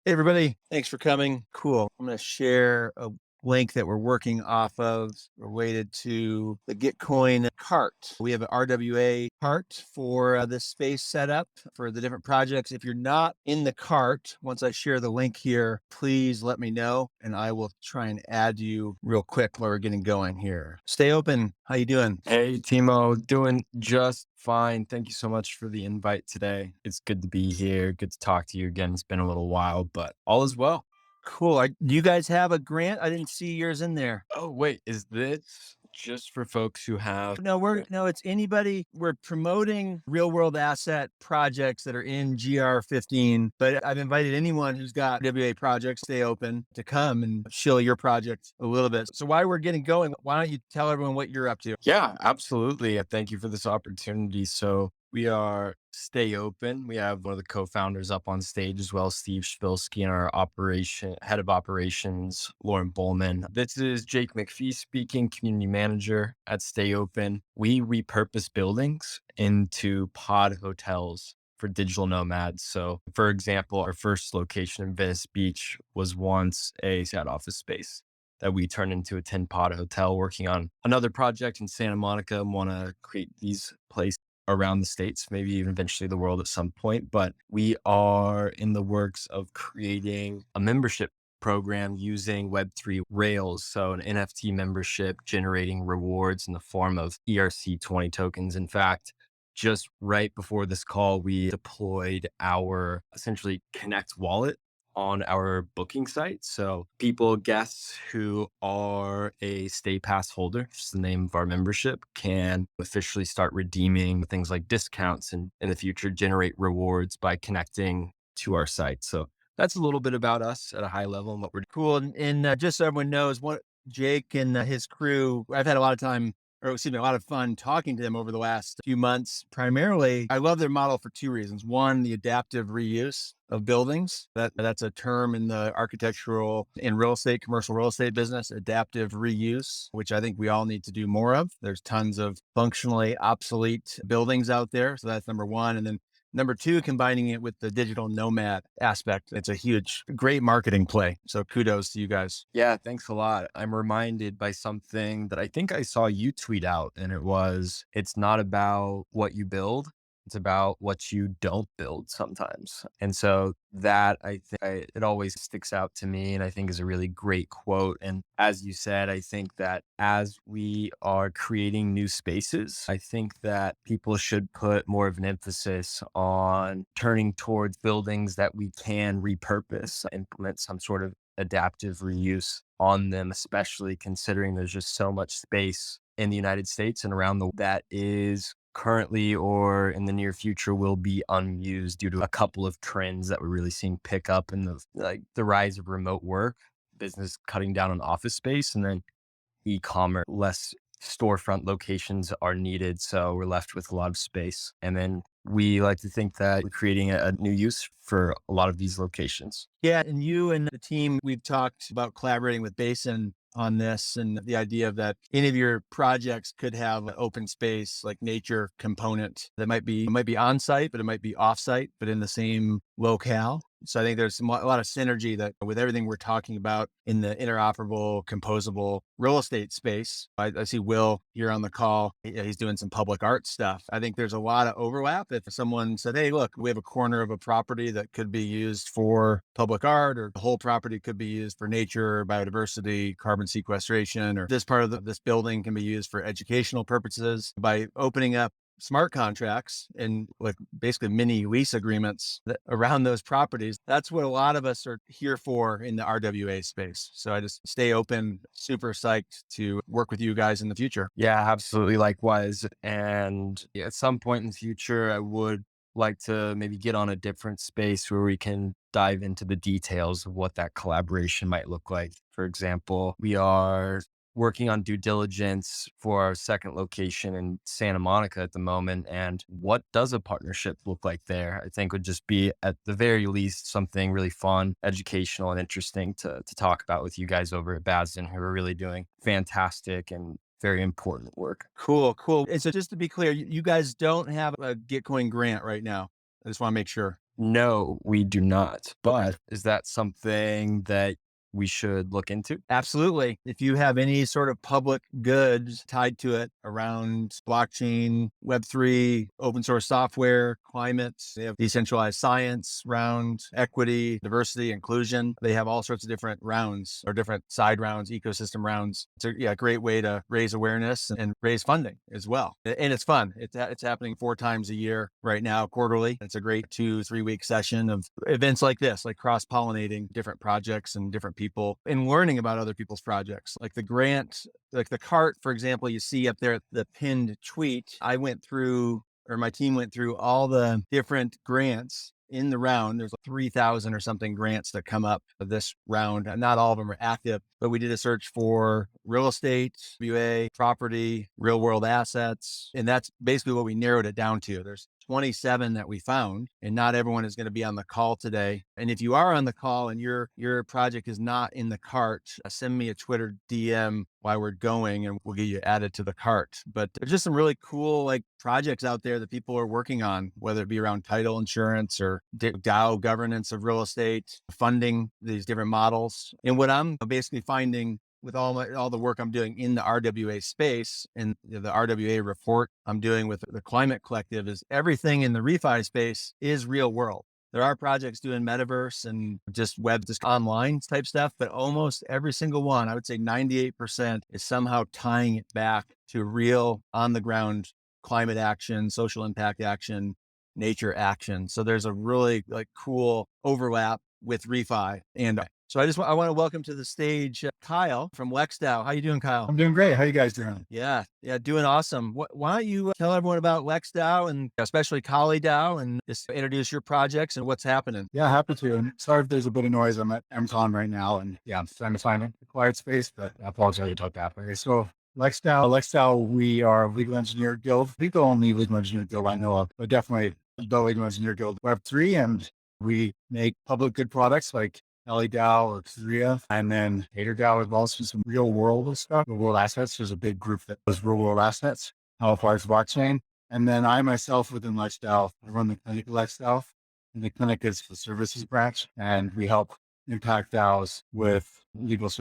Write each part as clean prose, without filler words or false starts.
Hey, everybody. Thanks for coming. Cool. I'm going to share a link that we're working off of related to the Gitcoin cart. We have an RWA cart for this space setup for the different projects. If you're not in the cart, once I share the link here, please let me know and I will try and add you real quick while we're getting going here. Stay open. How you doing? Hey, Timo, doing just fine. Thank you so much for the invite today. It's good to be here. Good to talk to you again. It's been a little while, but all is well. Cool. Do you guys have a grant? I didn't see yours in there. Oh, wait, is this just for folks who have? No, it's anybody. We're promoting real world asset projects that are in GR15, but I've invited anyone who's got WA projects, stay open to come and shill your project a little bit. So while we're getting going, why don't you tell everyone what you're up to? Yeah, absolutely. Thank you for this opportunity. So we are Stay Open. We have one of the co-founders up on stage as well, Steve Shvilsky, and our head of operations, Lauren Bowman. This is Jake McPhee speaking, community manager at Stay Open. We repurpose buildings into pod hotels for digital nomads. So for example, our first location in Venice Beach was once a sad office space that we turned into a 10-pod hotel, working on another project in Santa Monica, and want to create these places around the States, maybe even eventually the world at some point. But we are in the works of creating a membership program using Web3 Rails. So an NFT membership generating rewards in the form of ERC20 tokens. In fact, just right before this call, we deployed our essentially Connect wallet on our booking site. So guests who are a Stay Pass holder, which is the name of our membership, can officially start redeeming things like discounts and in the future generate rewards by connecting to our site. So that's a little bit about us at a high level and what we're doing. Cool. And just so everyone knows, what Jake and his crew, I've had a lot of time, or excuse me, a lot of fun talking to them over the last few months. Primarily, I love their model for two reasons. One, the adaptive reuse of buildings. That's a term in the architectural and real estate, commercial real estate business, adaptive reuse, which I think we all need to do more of. There's tons of functionally obsolete buildings out there. So that's number one. And then number two, combining it with the digital nomad aspect. It's a great marketing play. So kudos to you guys. Yeah, thanks a lot. I'm reminded by something that I think I saw you tweet out, and it's not about what you build. It's about what you don't build sometimes. And so that it always sticks out to me and I think is a really great quote. And as you said, I think that as we are creating new spaces, I think that people should put more of an emphasis on turning towards buildings that we can repurpose, implement some sort of adaptive reuse on them, especially considering there's just so much space in the United States and around that is currently or in the near future will be unused due to a couple of trends that we're really seeing pick up in the rise of remote work, business cutting down on office space, and then e-commerce, less storefront locations are needed. So we're left with a lot of space. And then we like to think that we're creating a new use for a lot of these locations. Yeah. And you and the team, we've talked about collaborating with BASIN on this and the idea of that any of your projects could have an open space, like nature component that might be on site, but it might be off site, but in the same locale. So I think there's a lot of synergy that with everything we're talking about in the interoperable, composable real estate space. I see Will here on the call. He's doing some public art stuff. I think there's a lot of overlap. If someone said, hey, look, we have a corner of a property that could be used for public art, or the whole property could be used for nature, biodiversity, carbon sequestration, or this part of this building can be used for educational purposes, by opening up smart contracts and like basically mini lease agreements around those properties. That's what a lot of us are here for in the RWA space. So I just stay open, super psyched to work with you guys in the future. Yeah, absolutely. Likewise. And at some point in the future, I would like to maybe get on a different space where we can dive into the details of what that collaboration might look like. For example, we are working on due diligence for our second location in Santa Monica at the moment. And what does a partnership look like there? I think would just be at the very least something really fun, educational, and interesting to talk about with you guys over at BASIN, who are really doing fantastic and very important work. Cool. And so just to be clear, you guys don't have a Gitcoin grant right now. I just want to make sure. No, we do not. But is that something that we should look into? Absolutely. If you have any sort of public goods tied to it around blockchain, Web3, open source software, climate, they have decentralized science round, equity, diversity, inclusion. They have all sorts of different rounds or different side rounds, ecosystem rounds. It's a great way to raise awareness and raise funding as well. And it's fun. It's happening 4 times a year right now, quarterly. It's a great 2-3 week session of events like this, like cross-pollinating different projects and different people and learning about other people's projects. Like the grant, like the cart, for example, you see up there, the pinned tweet. I went through, or my team went through all the different grants in the round. There's like 3,000 or something grants that come up this round. And not all of them are active, but we did a search for real estate, WA, property, real world assets. And that's basically what we narrowed it down to. There's 27 that we found, and not everyone is going to be on the call today. And if you are on the call and your project is not in the cart, send me a Twitter DM while we're going and we'll get you added to the cart. But there's just some really cool like projects out there that people are working on, whether it be around title insurance or DAO governance of real estate, funding these different models. And what I'm basically finding with all the work I'm doing in the RWA space and the RWA report I'm doing with the Climate Collective is everything in the ReFi space is real world. There are projects doing metaverse and just web, just online type stuff, but almost every single one, I would say 98% is somehow tying it back to real on the ground climate action, social impact action, nature action. So there's a really like cool overlap with ReFi. And so I want to welcome to the stage Kyle from Lex DAO. How you doing, Kyle? I'm doing great. How you guys doing? Yeah, doing awesome. Why don't you tell everyone about Lex DAO and especially Kali DAO and just introduce your projects and what's happening? Yeah, happy to. And sorry if there's a bit of noise. I'm at MCon right now, and yeah, I'm trying to find a quiet space, but I apologize about that. Okay, so Lex DAO, we are a legal engineer guild. I think the only legal engineer guild I know of, but definitely the legal engineer guild Web3, and we make public good products like Ellie DAO or Korea, and then Hater DAO as well. So some real world stuff, real world assets. There's a big group that does real world assets, how it applies to blockchain. And then I myself within Lex DAO, I run the clinic Lex DAO, and the clinic is the services branch, and we help impact DAOs with legal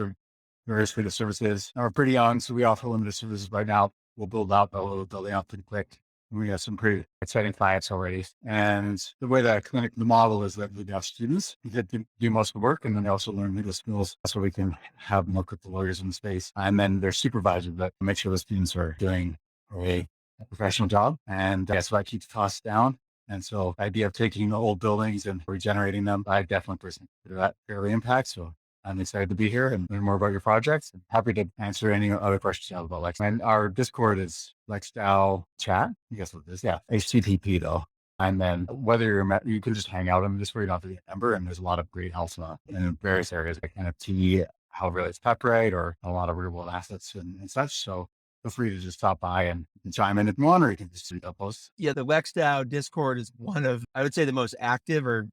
various legal services. Now we're pretty young, so we offer limited services right now. We'll build out, but we'll build out pretty quick. We have some pretty exciting clients already. And the way that the model is that we have students that do most of the work, and then they also learn legal skills so we can have more crypto lawyers in the space. And then there's supervisors that make sure the students are doing a professional job. And that's why it keeps costs down. And so the idea of taking the old buildings and regenerating them, I definitely personally consider that fairly impact. So I'm excited to be here and learn more about your projects, and happy to answer any other questions you have about Lex. And our Discord is Lex DAO chat. I guess what it is. Yeah. HTTP though. And then whether you can just hang out in the Discord, you don't have to be a member. And there's a lot of great help in various areas like NFT, how it relates to copyright, or a lot of real world assets and such. So feel free to just stop by and chime in if you want, or you can just read the posts. Yeah, the Lex DAO Discord is one of, I would say, the most active or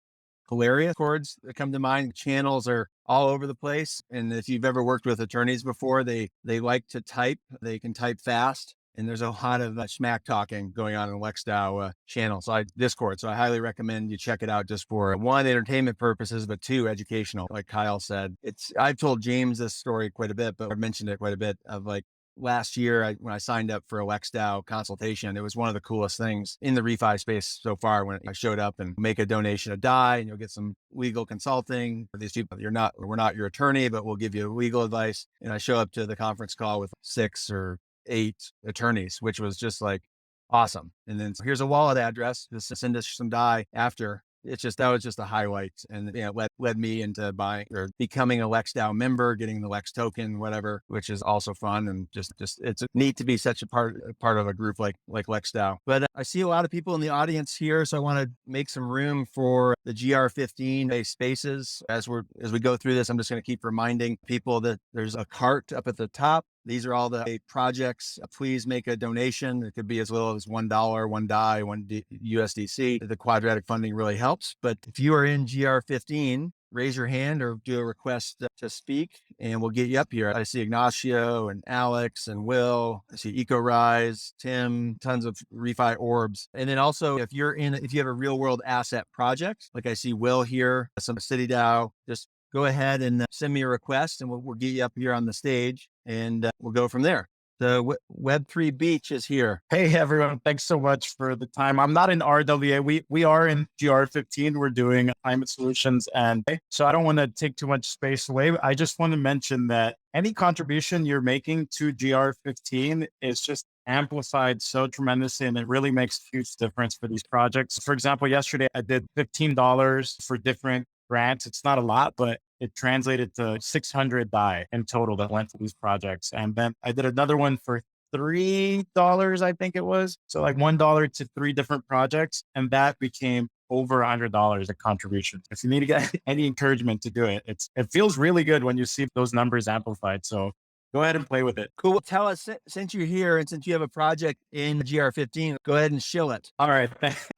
hilarious chords that come to mind. Channels are all over the place. And if you've ever worked with attorneys before, they like to type, they can type fast. And there's a lot of smack talking going on in Lex DAO channel. Discord. So I highly recommend you check it out just for one, entertainment purposes, but two, educational. Like Kyle said, I've told James this story quite a bit, but I've mentioned it quite a bit of like, last year, when I signed up for a Lex DAO consultation, it was one of the coolest things in the ReFi space so far when I showed up and make a donation of DAI and you'll get some legal consulting for these people. We're not your attorney, but we'll give you legal advice. And I show up to the conference call with 6 or 8 attorneys, which was just like awesome. And then here's a wallet address, just send us some DAI after. That was just a highlight, and led me into buying or becoming a Lex DAO member, getting the Lex token, whatever, which is also fun. And just it's neat to be such a part of a group like Lex DAO. But I see a lot of people in the audience here, so I want to make some room for the GR15 based spaces. As we go through this, I'm just going to keep reminding people that there's a cart up at the top. These are all the projects. Please make a donation. It could be as little as $1, 1 DAI, 1 USDC. The quadratic funding really helps. But if you are in GR15, raise your hand or do a request to speak, and we'll get you up here. I see Ignacio and Alex and Will. I see EcoRise, Tim, tons of ReFi orbs. And then also, if you have a real world asset project, like I see Will here, some City DAO, just go ahead and send me a request, and we'll get you up here on the stage, and we'll go from there. The Web3 Beach is here. Hey everyone, thanks so much for the time. I'm not in RWA. We are in GR15. We're doing climate solutions, and so I don't want to take too much space away. I just want to mention that any contribution you're making to GR15 is just amplified so tremendously, and it really makes a huge difference for these projects. For example, yesterday I did $15 for different grants. It's not a lot, but it translated to 600 DAI in total that went to these projects. And then I did another one for $3, I think it was. So like $1 to 3 different projects. And that became over $100 a contribution. If you need to get any encouragement to do it, it feels really good when you see those numbers amplified. So go ahead and play with it. Cool. Tell us, since you're here and since you have a project in GR15, go ahead and shill it. All right.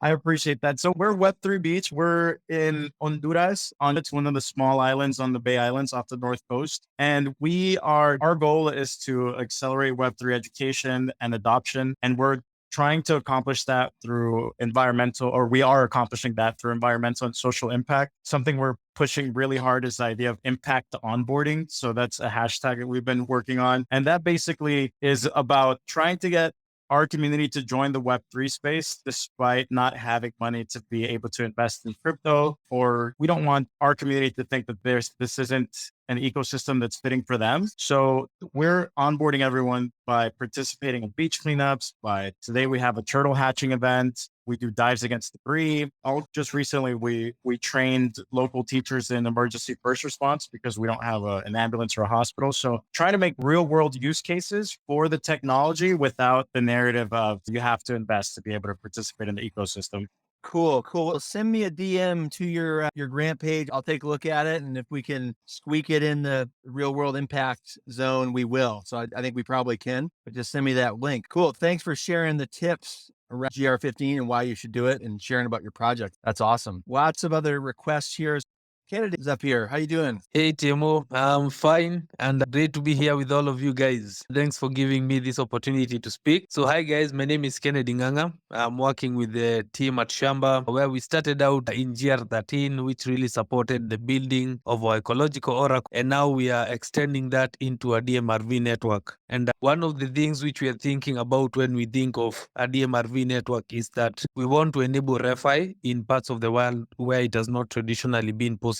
I appreciate that. So we're Web3 Beach. We're in Honduras. It's one of the small islands on the Bay Islands off the North Coast. And our goal is to accelerate Web3 education and adoption. And we're trying to accomplish that through we are accomplishing that through environmental and social impact. Something we're pushing really hard is the idea of impact onboarding. So that's a hashtag that we've been working on. And that basically is about trying to get our community to join the Web3 space, despite not having money to be able to invest in crypto, or we don't want our community to think that this isn't an ecosystem that's fitting for them. So we're onboarding everyone by participating in beach cleanups. Today we have a turtle hatching event. We do dives against debris. Just recently, we trained local teachers in emergency first response because we don't have an ambulance or a hospital. So trying to make real world use cases for the technology without the narrative of you have to invest to be able to participate in the ecosystem. Cool. Well, send me a DM to your grant page. I'll take a look at it. And if we can squeak it in the real world impact zone, we will. So I think we probably can, but just send me that link. Cool. Thanks for sharing the tips around GR15 and why you should do it and sharing about your project. That's awesome. Lots of other requests here. Kennedy is up here. How you doing? Hey, TMO. I'm fine and great to be here with all of you guys. Thanks for giving me this opportunity to speak. So hi guys, my name is Kennedy Nganga. I'm working with the team at Shamba, where we started out in GR13, which really supported the building of our ecological oracle. And now we are extending that into a dMRV network. And one of the things which we are thinking about when we think of a dMRV network is that we want to enable ReFi in parts of the world where it has not traditionally been possible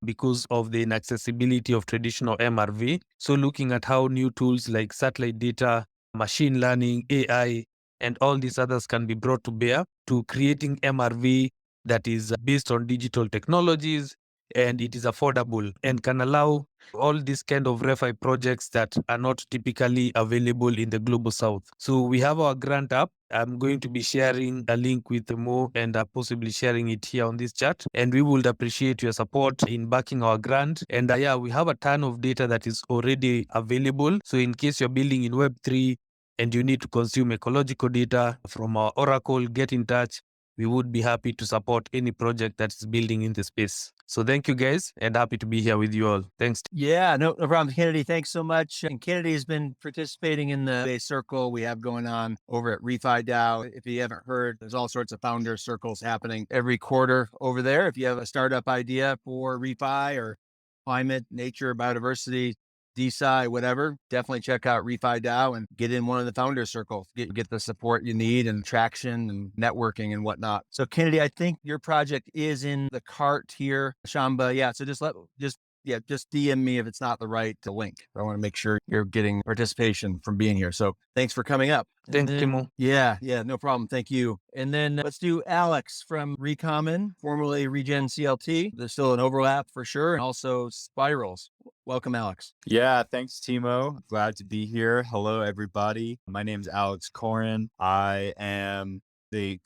because of the inaccessibility of traditional MRV. So looking at how new tools like satellite data, machine learning, AI, and all these others can be brought to bear to creating MRV that is based on digital technologies, and it is affordable and can allow all these kind of ReFi projects that are not typically available in the global south. So we have our grant app. I'm going to be sharing a link with Mo and possibly sharing it here on this chat. And we would appreciate your support in backing our grant. And we have a ton of data that is already available. So in case you're building in Web3 and you need to consume ecological data from our Oracle, get in touch. We would be happy to support any project that is building in the space. So thank you guys, and happy to be here with you all. Thanks. Yeah, no problem, Kennedy. Thanks so much. And Kennedy has been participating in the RWA Circle we have going on over at ReFi DAO. If you haven't heard, there's all sorts of founder circles happening every quarter over there. If you have a startup idea for ReFi or climate, nature, biodiversity, DeSci, whatever, definitely check out ReFi DAO and get in one of the founder circles. Get the support you need and traction and networking and whatnot. So Kennedy, I think your project is in the cart here, Shamba. Yeah. So just DM me if it's not the right link. I want to make sure you're getting participation from being here. So thanks for coming up. Thanks, Timo. Yeah, no problem. Thank you. And then let's do Alex from ReCommon, formerly Regen CLT. There's still an overlap for sure. And also Spirals. Welcome, Alex. Yeah, thanks, Timo. Glad to be here. Hello, everybody. My name is Alex Corin. I am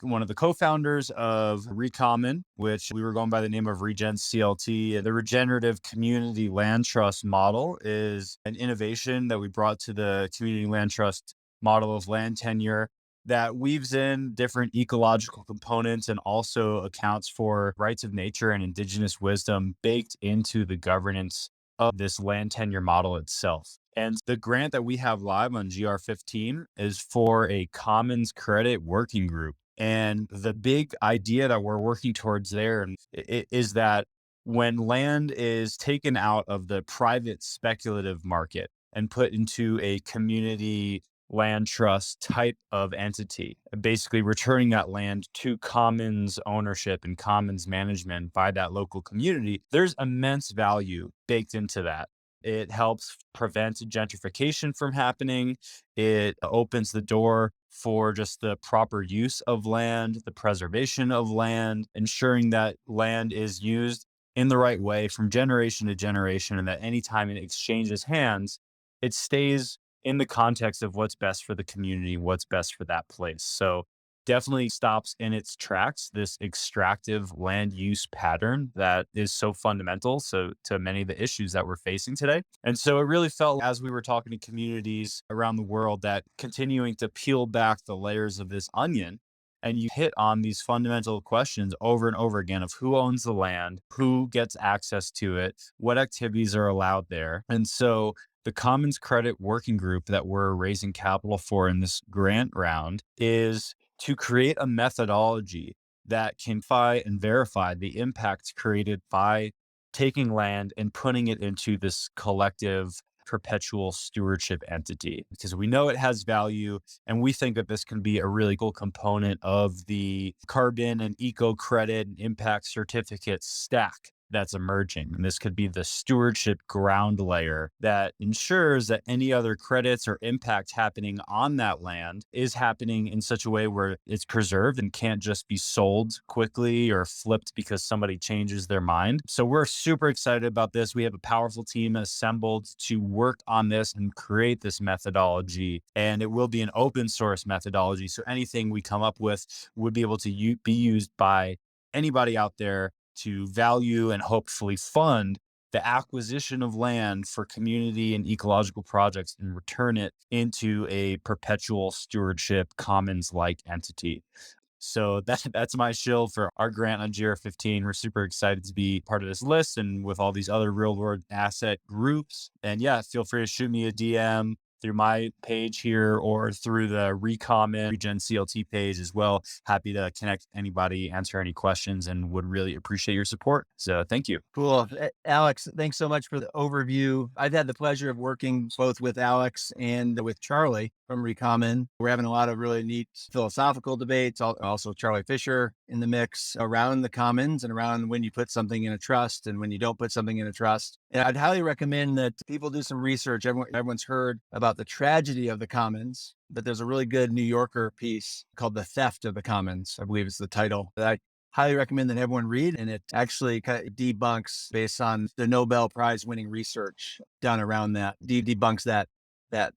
one of the co-founders of ReCommon, which we were going by the name of Regen CLT. The regenerative community land trust model is an innovation that we brought to the community land trust model of land tenure that weaves in different ecological components and also accounts for rights of nature and indigenous wisdom baked into the governance of this land tenure model itself. And the grant that we have live on GR15 is for a commons credit working group. And the big idea that we're working towards there is that when land is taken out of the private speculative market and put into a community land trust type of entity, basically returning that land to commons ownership and commons management by that local community, there's immense value baked into that. It helps prevent gentrification from happening. It opens the door for just the proper use of land, the preservation of land, ensuring that land is used in the right way from generation to generation, and that anytime it exchanges hands, it stays in the context of what's best for the community, what's best for that place. So definitely stops in its tracks this extractive land use pattern that is so fundamental to many of the issues that we're facing today. And so it really felt, as we were talking to communities around the world, that continuing to peel back the layers of this onion, and you hit on these fundamental questions over and over again of who owns the land, who gets access to it, what activities are allowed there. And so the Commons Credit Working Group that we're raising capital for in this grant round is to create a methodology that can verify the impacts created by taking land and putting it into this collective perpetual stewardship entity, because we know it has value, and we think that this can be a really cool component of the carbon and eco credit and impact certificate stack that's emerging. And this could be the stewardship ground layer that ensures that any other credits or impact happening on that land is happening in such a way where it's preserved and can't just be sold quickly or flipped because somebody changes their mind. So we're super excited about this. We have a powerful team assembled to work on this and create this methodology, and it will be an open source methodology. So anything we come up with would be able to be used by anybody out there to value and hopefully fund the acquisition of land for community and ecological projects and return it into a perpetual stewardship commons-like entity. So that's my shill for our grant on GR15. We're super excited to be part of this list and with all these other real world asset groups. And yeah, feel free to shoot me a DM through my page here or through the ReCommon Regen CLT page as well. Happy to connect anybody, answer any questions, and would really appreciate your support. So thank you. Cool. Alex, thanks so much for the overview. I've had the pleasure of working both with Alex and with Charlie from ReCommon. We're having a lot of really neat philosophical debates, also Charlie Fisher in the mix around the commons and around when you put something in a trust and when you don't put something in a trust. And I'd highly recommend that people do some research. Everyone's heard about the tragedy of the commons, but there's a really good New Yorker piece called The Theft of the Commons, I believe is the title, that I highly recommend that everyone read. And it actually kind of debunks, based on the Nobel Prize winning research done around that, debunks that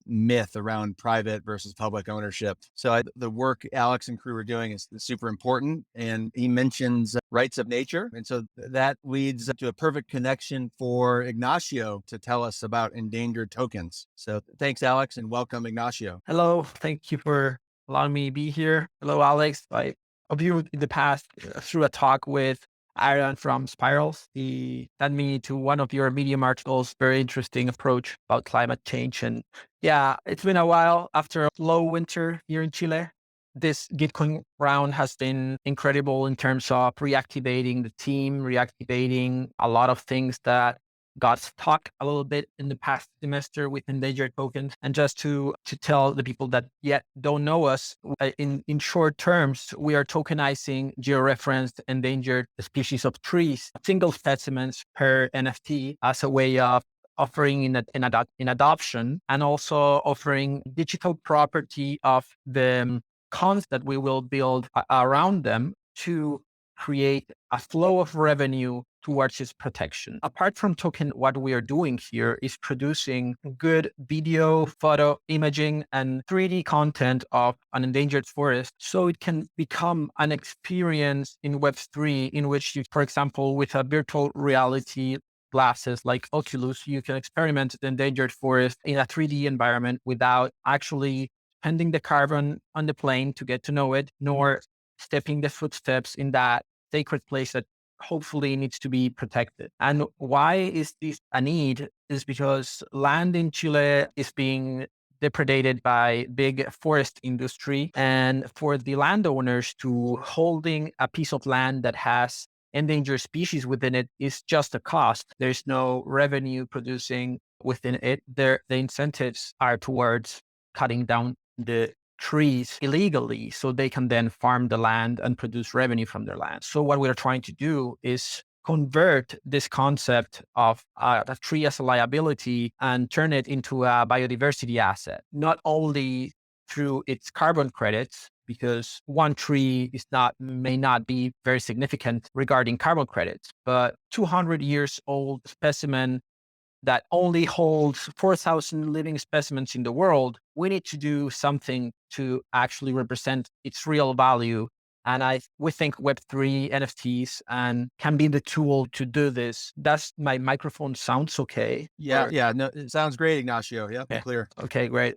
myth around private versus public ownership. So the work Alex and crew are doing is super important. And he mentions rights of nature. And so that leads to a perfect connection for Ignacio to tell us about endangered tokens. So thanks, Alex, and welcome, Ignacio. Hello, thank you for allowing me to be here. Hello, Alex. I viewed in the past through a talk with Aaron from Spirals. He sent me to one of your Medium articles, very interesting approach about climate change. And yeah, it's been a while after a low winter here in Chile. This Gitcoin round has been incredible in terms of reactivating the team, reactivating a lot of things that got stuck a little bit in the past semester with endangered tokens. And just to tell the people that yet don't know us, in short terms, we are tokenizing georeferenced endangered species of trees, single specimens per NFT, as a way of offering in adoption, and also offering digital property of the cons that we will build around them to create a flow of revenue towards its protection. Apart from token, what we are doing here is producing good video, photo, imaging, and 3D content of an endangered forest, so it can become an experience in Web3 in which you, for example, with a virtual reality glasses like Oculus, you can experiment the endangered forest in a 3D environment without actually spending the carbon on the plane to get to know it, nor stepping the footsteps in that sacred place that hopefully needs to be protected. And why is this a need? Is because land in Chile is being depredated by big forest industry. And for the landowners to holding a piece of land that has endangered species within it is just a cost. There's no revenue producing within it. The incentives are towards cutting down the trees illegally so they can then farm the land and produce revenue from their land. So what we're trying to do is convert this concept of a tree as a liability and turn it into a biodiversity asset, not only through its carbon credits, because one tree may not be very significant regarding carbon credits, but 200 years old specimen that only holds 4,000 living specimens in the world, we need to do something to actually represent its real value. And we think Web3, NFTs, and can be the tool to do this. Does my microphone sounds okay? Yeah. No, it sounds great, Ignacio. Yeah, Okay. clear. Okay, great.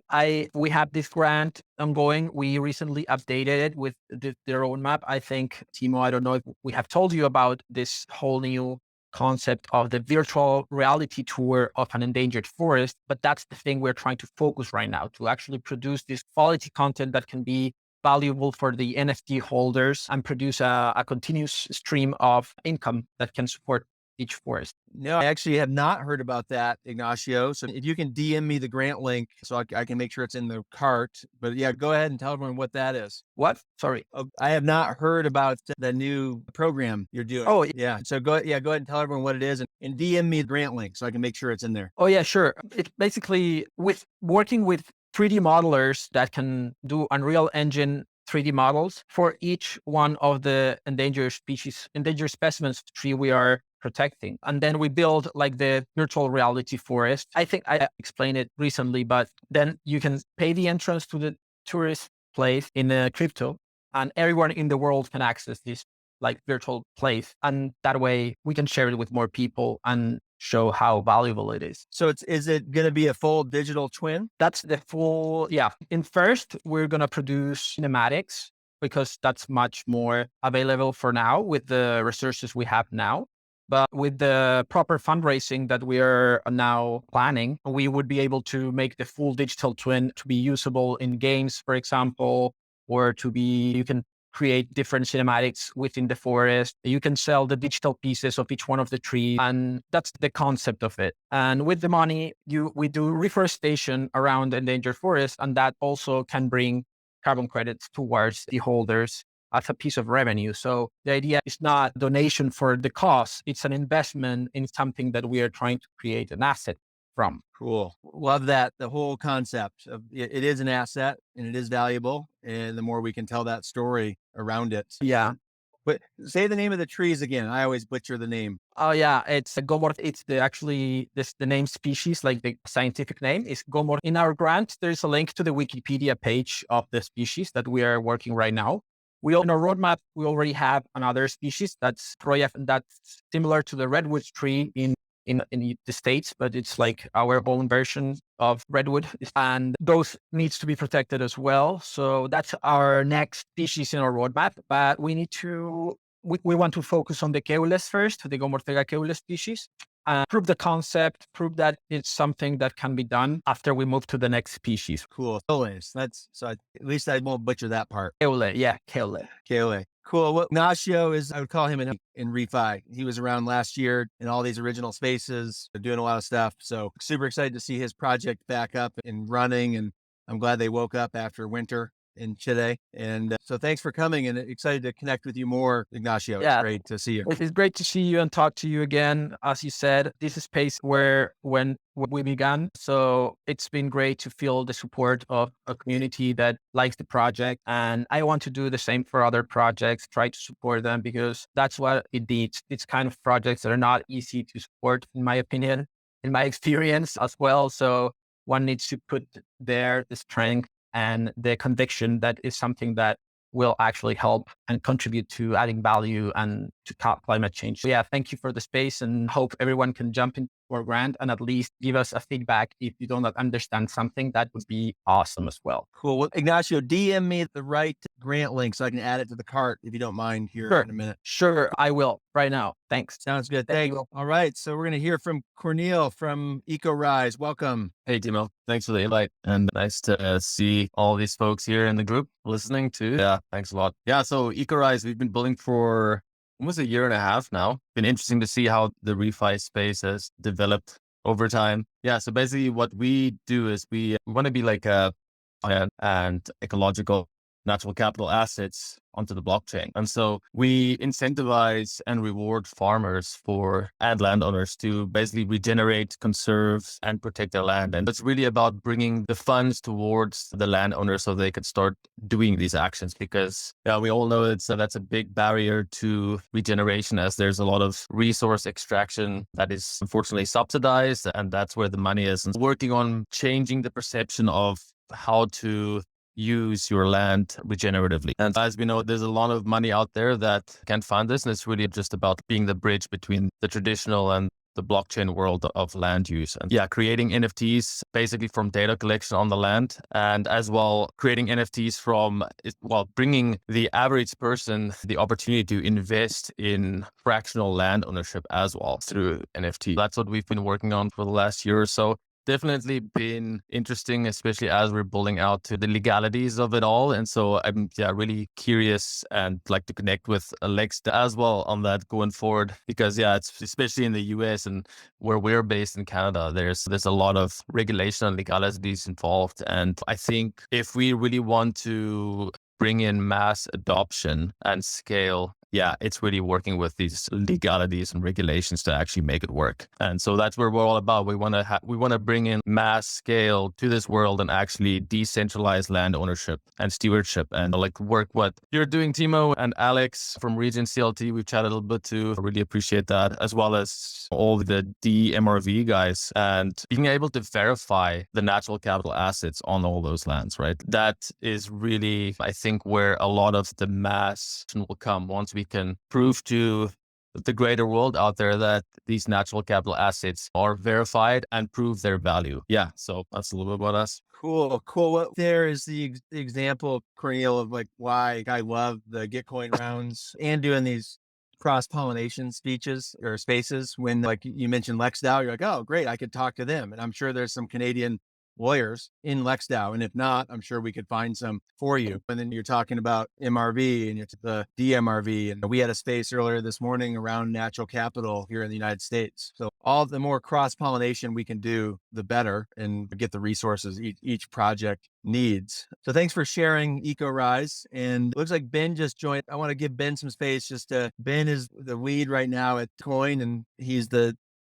We have this grant ongoing. We recently updated it with the roadmap. I think, Timo, I don't know if we have told you about this whole new concept of the virtual reality tour of an endangered forest, but that's the thing we're trying to focus right now, to actually produce this quality content that can be valuable for the NFT holders and produce a continuous stream of income that can support each forest. No, I actually have not heard about that, Ignacio. So if you can DM me the grant link so I can make sure it's in the cart. But yeah, go ahead and tell everyone what that is. What? Sorry. I have not heard about the new program you're doing. Oh, yeah. So go ahead and tell everyone what it is and DM me the grant link so I can make sure it's in there. Oh yeah, sure. It's basically working with 3D modelers that can do Unreal Engine 3D models for each one of the endangered specimens tree we are protecting. And then we build like the virtual reality forest. I think I explained it recently, but then you can pay the entrance to the tourist place in the crypto, and everyone in the world can access this like virtual place. And that way we can share it with more people and show how valuable it is. So is it going to be a full digital twin? That's the full, yeah. In first, we're going to produce cinematics because that's much more available for now with the resources we have now. But with the proper fundraising that we are now planning, we would be able to make the full digital twin to be usable in games, for example, or you can create different cinematics within the forest. You can sell the digital pieces of each one of the trees. And that's the concept of it. And with the money, we do reforestation around endangered forests. And that also can bring carbon credits towards the holders as a piece of revenue. So the idea is not donation for the cost. It's an investment in something that we are trying to create an asset from. Cool. Love that. The whole concept of it is an asset and it is valuable. And the more we can tell that story around it. Yeah. But say the name of the trees again. I always butcher the name. Oh yeah, it's a gomor. It's the name species, like the scientific name is gomor. In our grant, there's a link to the Wikipedia page of the species that we are working right now. In our roadmap, we already have another species that's similar to the redwood tree in the States, but it's like our own version of redwood, and those needs to be protected as well. So that's our next species in our roadmap. But we want to focus on the keules first, the Gomorthega keules species, and prove the concept, prove that it's something that can be done after we move to the next species. Cool. Keules. At least I won't butcher that part. Keule, yeah, keule. Keule. Cool. Well, Ignacio I would call him in ReFi. He was around last year in all these original spaces, doing a lot of stuff. So super excited to see his project back up and running. And I'm glad they woke up after winter in Chile. And so thanks for coming and excited to connect with you more, Ignacio. Yeah. It's great to see you. It's great to see you and talk to you again. As you said, this is a space when we began. So it's been great to feel the support of a community that likes the project. And I want to do the same for other projects, try to support them because that's what it needs. It's kind of projects that are not easy to support, in my opinion, in my experience as well. So one needs to put there the strength and the conviction that is something that will actually help and contribute to adding value and to climate change. So yeah, thank you for the space, and hope everyone can jump into our grant and at least give us a feedback if you don't understand something. That would be awesome as well. Cool. Well, Ignacio, DM me the right grant link so I can add it to the cart if you don't mind here in a minute. Sure, I will right now. Thanks. Sounds good. Thank you. All right. So we're going to hear from Cornel from ECORISE. Welcome. Hey, Timo. Thanks for the invite, and nice to see all these folks here in the group listening too. Yeah, thanks a lot. Yeah, so ECORISE, we've been building for almost a year and a half now. Been interesting to see how the ReFi space has developed over time. Yeah, so basically what we do is we want to be like a and ecological natural capital assets onto the blockchain. And so we incentivize and reward farmers and landowners to basically regenerate, conserve, and protect their land. And it's really about bringing the funds towards the landowner so they could start doing these actions, because we all know that's a big barrier to regeneration, as there's a lot of resource extraction that is unfortunately subsidized, and that's where the money is. And working on changing the perception of how to use your land regeneratively. And as we know, there's a lot of money out there that can fund this. And it's really just about being the bridge between the traditional and the blockchain world of land use. And creating NFTs basically from data collection on the land, and as well creating NFTs from, bringing the average person the opportunity to invest in fractional land ownership as well through NFT. That's what we've been working on for the last year or so. Definitely been interesting, especially as we're building out to the legalities of it all. And so I'm really curious and like to connect with Lex as well on that going forward, because it's especially in the US and where we're based in Canada, there's a lot of regulation and legalities involved. And I think if we really want to bring in mass adoption and scale, it's really working with these legalities and regulations to actually make it work. And so that's where we're all about. We want to bring in mass scale to this world and actually decentralize land ownership and stewardship, and like work what you're doing, Timo and Alex from Regen CLT. We've chatted a little bit too. I really appreciate that, as well as all the dMRV guys, and being able to verify the natural capital assets on all those lands, right? That is really, I think, where a lot of the mass will come once we can prove to the greater world out there that these natural capital assets are verified and prove their value. So that's a little bit about us. Cool. Well, there is the example, Cornel, of like why I love the Gitcoin rounds and doing these cross-pollination speeches or spaces. When like you mentioned Lex DAO, you're like, oh, great, I could talk to them. And I'm sure there's some Canadian lawyers in Lex DAO. And if not, I'm sure we could find some for you. And then you're talking about MRV and it's the dMRV. And we had a space earlier this morning around natural capital here in the United States. So all the more cross-pollination we can do, the better, and get the resources each project needs. So thanks for sharing ECORISE. And it looks like Ben just joined. I want to give Ben some space. Ben is the lead right now at Coin, and he's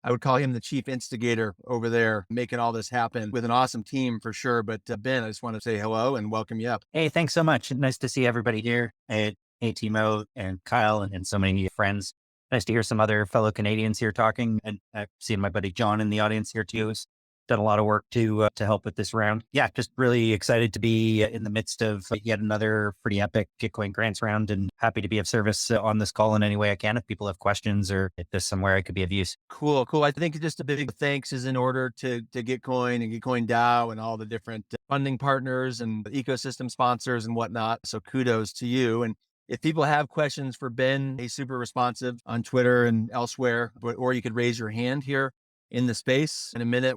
I would call him the chief instigator over there, making all this happen with an awesome team for sure. But Ben, I just want to say hello and welcome you up. Hey, thanks so much. Nice to see everybody here. Hey, Timo and Kyle and so many friends. Nice to hear some other fellow Canadians here talking. And I've seen my buddy John in the audience here too. Who's done a lot of work to help with this round. Just really excited to be in the midst of yet another pretty epic Gitcoin grants round, and happy to be of service on this call in any way I can if people have questions or if there's somewhere I could be of use. Cool. I think just a big thanks is in order to Gitcoin and Gitcoin DAO and all the different funding partners and ecosystem sponsors and whatnot. So kudos to you. And if people have questions for Ben, he's super responsive on Twitter and elsewhere, or you could raise your hand here in the space in a minute.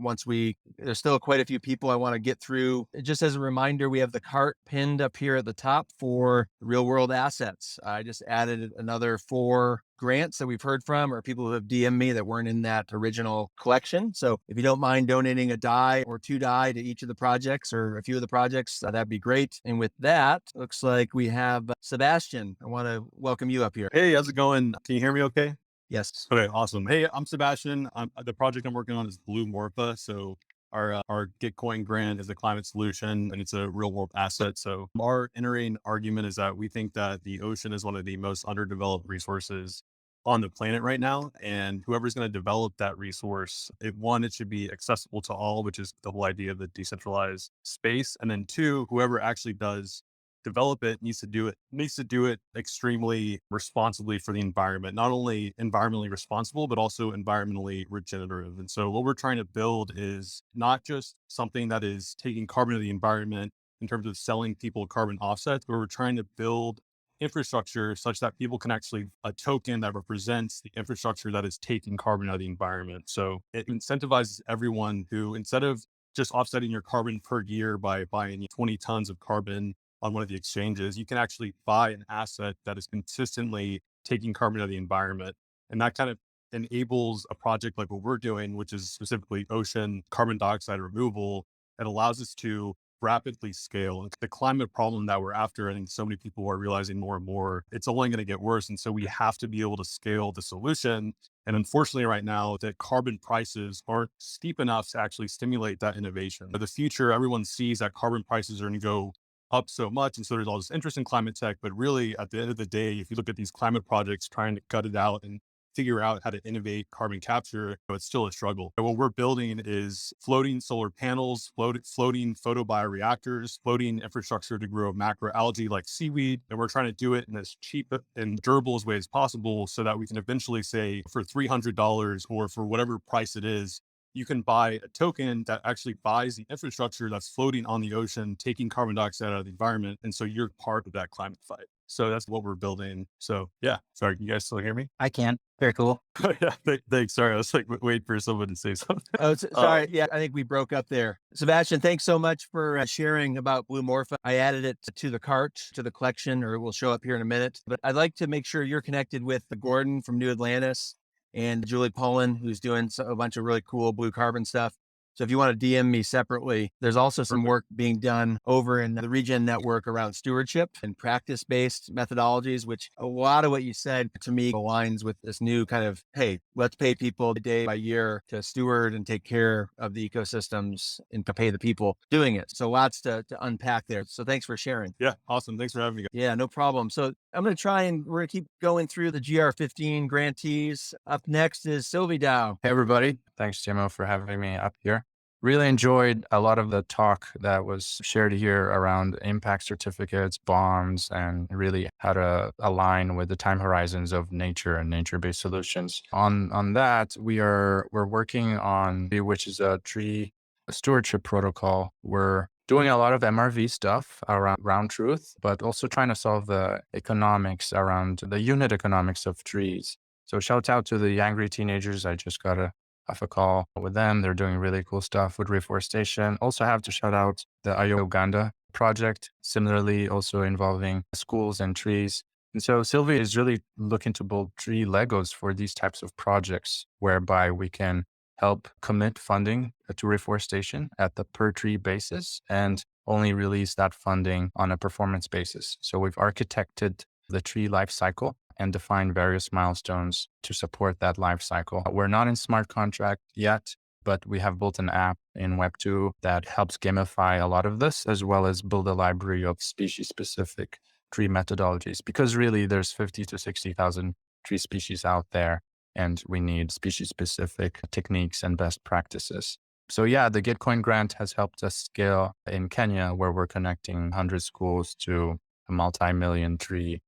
There's still quite a few people I want to get through. Just as a reminder, we have the cart pinned up here at the top for real world assets. I just added another 4 grants that we've heard from, or people who have DM'd me that weren't in that original collection. So if you don't mind donating a DAI or 2 DAI to each of the projects or a few of the projects, that'd be great. And with that, looks like we have Sebastian. I want to welcome you up here. Hey, how's it going? Can you hear me okay? Yes. Okay, awesome. Hey, I'm Sebastian. The project I'm working on is Blue Morpha. So our Gitcoin grant is a climate solution, and it's a real world asset. So our entering argument is that we think that the ocean is one of the most underdeveloped resources on the planet right now. And whoever's going to develop that resource, it should be accessible to all, which is the whole idea of the decentralized space. And then 2, whoever actually does develop it needs to do it extremely responsibly for the environment, not only environmentally responsible, but also environmentally regenerative. And so what we're trying to build is not just something that is taking carbon to the environment in terms of selling people carbon offsets, but we're trying to build infrastructure such that people can actually a token that represents the infrastructure that is taking carbon out of the environment. So it incentivizes everyone who, instead of just offsetting your carbon per year by buying 20 tons of carbon on one of the exchanges, you can actually buy an asset that is consistently taking carbon out of the environment. And that kind of enables a project like what we're doing, which is specifically ocean carbon dioxide removal. It allows us to rapidly scale. And the climate problem that we're after, I think so many people are realizing more and more, it's only going to get worse. And so we have to be able to scale the solution. And unfortunately right now, the carbon prices aren't steep enough to actually stimulate that innovation. In the future, everyone sees that carbon prices are going to go up so much. And so there's all this interest in climate tech, but really at the end of the day, if you look at these climate projects trying to cut it out and figure out how to innovate carbon capture, it's still a struggle. And what we're building is floating solar panels, floating photobioreactors, floating infrastructure to grow macroalgae like seaweed. And we're trying to do it in as cheap and durable as way as possible so that we can eventually say for $300 or for whatever price it is, you can buy a token that actually buys the infrastructure that's floating on the ocean, taking carbon dioxide out of the environment. And so you're part of that climate fight. So that's what we're building. So yeah, sorry, you guys still hear me? I can. Very cool. Yeah, thanks. Sorry, I was like waiting for someone to say something. Oh, sorry. Yeah, I think we broke up there. Sebastian, thanks so much for sharing about Blue Morpha. I added it to the cart, to the collection, or it will show up here in a minute. But I'd like to make sure you're connected with Gordon from New Atlantis and Julie Poland, who's doing a bunch of really cool blue carbon stuff. So if you want to DM me separately, there's also some work being done over in the Regen Network around stewardship and practice-based methodologies, which a lot of what you said to me aligns with this new kind of, hey, let's pay people day by year to steward and take care of the ecosystems and to pay the people doing it. So lots to unpack there. So thanks for sharing. Yeah, awesome. Thanks for having me. Yeah, no problem. So I'm going to we're going to keep going through the GR15 grantees. Up next is Sylvie DAO. Hey, everybody. Thanks, Timo, for having me up here. Really enjoyed a lot of the talk that was shared here around impact certificates, bonds, and really how to align with the time horizons of nature and nature-based solutions. On that, we're working on, which is a tree stewardship protocol. We're doing a lot of MRV stuff around truth, but also trying to solve the economics around the unit economics of trees. So shout out to the angry teenagers. I just got have a call with them. They're doing really cool stuff with reforestation. Also have to shout out the Uganda project, similarly also involving schools and trees. And so Sylvie is really looking to build tree Legos for these types of projects, whereby we can help commit funding to reforestation at the per tree basis and only release that funding on a performance basis. So we've architected the tree life cycle and define various milestones to support that life cycle. We're not in smart contract yet, but we have built an app in Web2 that helps gamify a lot of this, as well as build a library of species-specific tree methodologies, because really there's 50 to 60,000 tree species out there, and we need species-specific techniques and best practices. So yeah, the Gitcoin grant has helped us scale in Kenya, where we're connecting 100 schools to a multi-million tree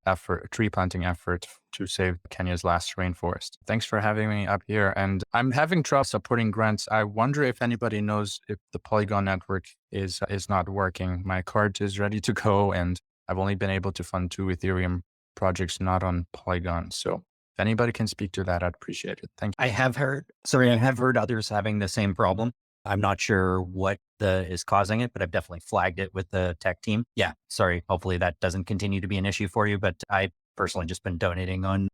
planting effort to save Kenya's last rainforest. Thanks for having me up here. And I'm having trouble supporting grants. I wonder if anybody knows if the Polygon network is not working. My card is ready to go, and I've only been able to fund 2 Ethereum projects not on Polygon. So if anybody can speak to that, I'd appreciate it. Thank you. I have heard others having the same problem. I'm not sure what is causing it, but I've definitely flagged it with the tech team. Yeah, sorry. Hopefully that doesn't continue to be an issue for you, but I personally just been donating on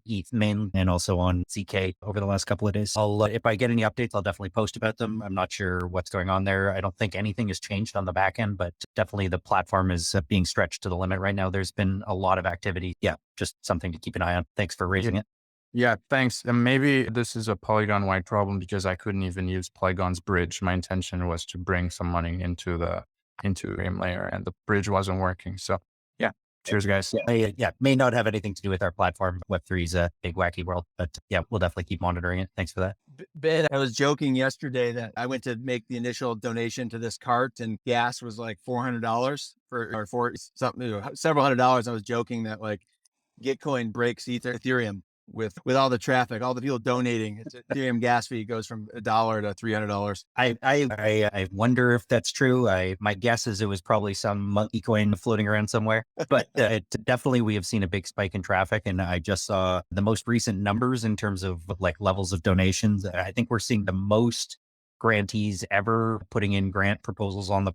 ETH main and also on CK over the last couple of days. If I get any updates, I'll definitely post about them. I'm not sure what's going on there. I don't think anything has changed on the back end, but definitely the platform is being stretched to the limit right now. There's been a lot of activity. Yeah, just something to keep an eye on. Thanks for raising it. Yeah, thanks. And maybe this is a Polygon-wide problem because I couldn't even use Polygon's bridge. My intention was to bring some money into the Ethereum layer, and the bridge wasn't working. So yeah, Cheers, guys. May not have anything to do with our platform. Web3 is a big wacky world, but yeah, we'll definitely keep monitoring it. Thanks for that. Ben, I was joking yesterday that I went to make the initial donation to this cart and gas was like $400 for something, several $100s. I was joking that like Gitcoin breaks Ethereum with all the traffic, all the people donating. It's Ethereum gas fee goes from $1 to $300. I wonder if that's true. My guess is it was probably some monkey coin floating around somewhere, but definitely we have seen a big spike in traffic. And I just saw the most recent numbers in terms of like levels of donations. I think we're seeing the most grantees ever putting in grant proposals on the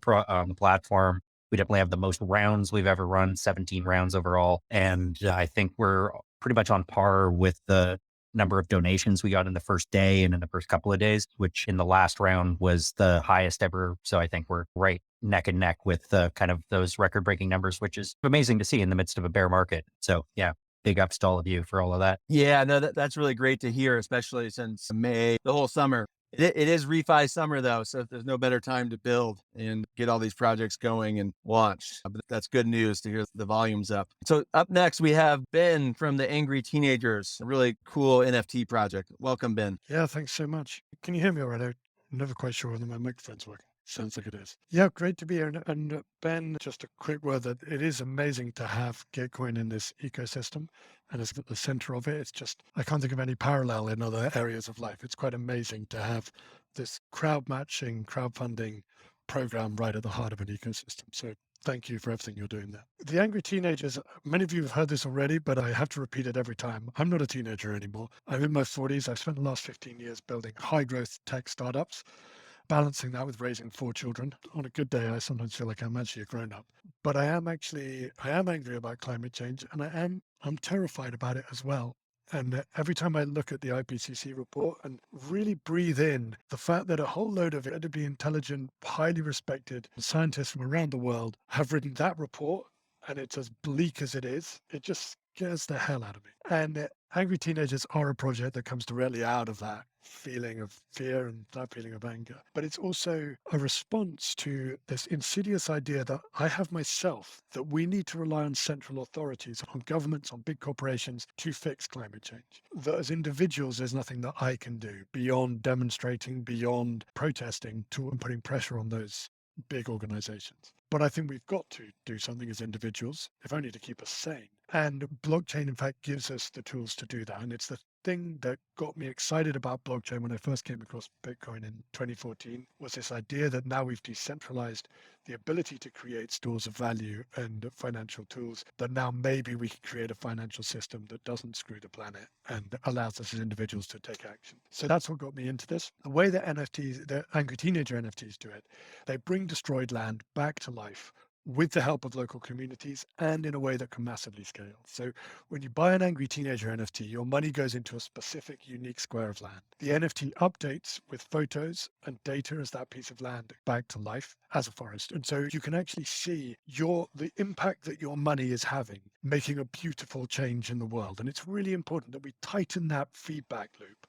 platform. We definitely have the most rounds we've ever run, 17 rounds overall. And I think we're pretty much on par with the number of donations we got in the first day and in the first couple of days, which in the last round was the highest ever. So I think we're right neck and neck with kind of those record-breaking numbers, which is amazing to see in the midst of a bear market. So yeah, big ups to all of you for all of that. Yeah, no, that's really great to hear, especially since May, the whole summer. It is refi summer though, so there's no better time to build and get all these projects going and launch. But that's good news to hear the volume's up. So up next, we have Ben from the Angry Teenagers, a really cool NFT project. Welcome, Ben. Yeah, thanks so much. Can you hear me all right? I'm never quite sure whether my microphone's working. Sounds like it is. Yeah, great to be here. And Ben, just a quick word that it is amazing to have Gitcoin in this ecosystem and it's at the center of it. It's just, I can't think of any parallel in other areas of life. It's quite amazing to have this crowd matching, crowdfunding program right at the heart of an ecosystem. So thank you for everything you're doing there. The Angry Teenagers, many of you have heard this already, but I have to repeat it every time. I'm not a teenager anymore. I'm in my 40s. I've spent the last 15 years building high growth tech startups, balancing that with raising 4 children. On a good day, I sometimes feel like I'm actually a grown up. But I am angry about climate change, and I'm terrified about it as well. And every time I look at the IPCC report and really breathe in the fact that a whole load of incredibly intelligent, highly respected scientists from around the world have written that report, and it's as bleak as it is, it just scares the hell out of me. And Angry Teenagers are a project that comes directly out of that feeling of fear and that feeling of anger. But it's also a response to this insidious idea that I have myself, that we need to rely on central authorities, on governments, on big corporations to fix climate change. That as individuals, there's nothing that I can do beyond demonstrating, beyond protesting, to putting pressure on those big organizations. But I think we've got to do something as individuals, if only to keep us sane. And blockchain, in fact, gives us the tools to do that. And it's the thing that got me excited about blockchain when I first came across Bitcoin in 2014 was this idea that now we've decentralized the ability to create stores of value and financial tools, that now maybe we can create a financial system that doesn't screw the planet and allows us as individuals to take action. So that's what got me into this. The way that NFTs, the Angry Teenager NFTs do it, they bring destroyed land back to life with the help of local communities and in a way that can massively scale. So when you buy an Angry Teenager NFT, your money goes into a specific unique square of land. The NFT updates with photos and data as that piece of land back to life as a forest. And so you can actually see the impact that your money is having, making a beautiful change in the world. And it's really important that we tighten that feedback loop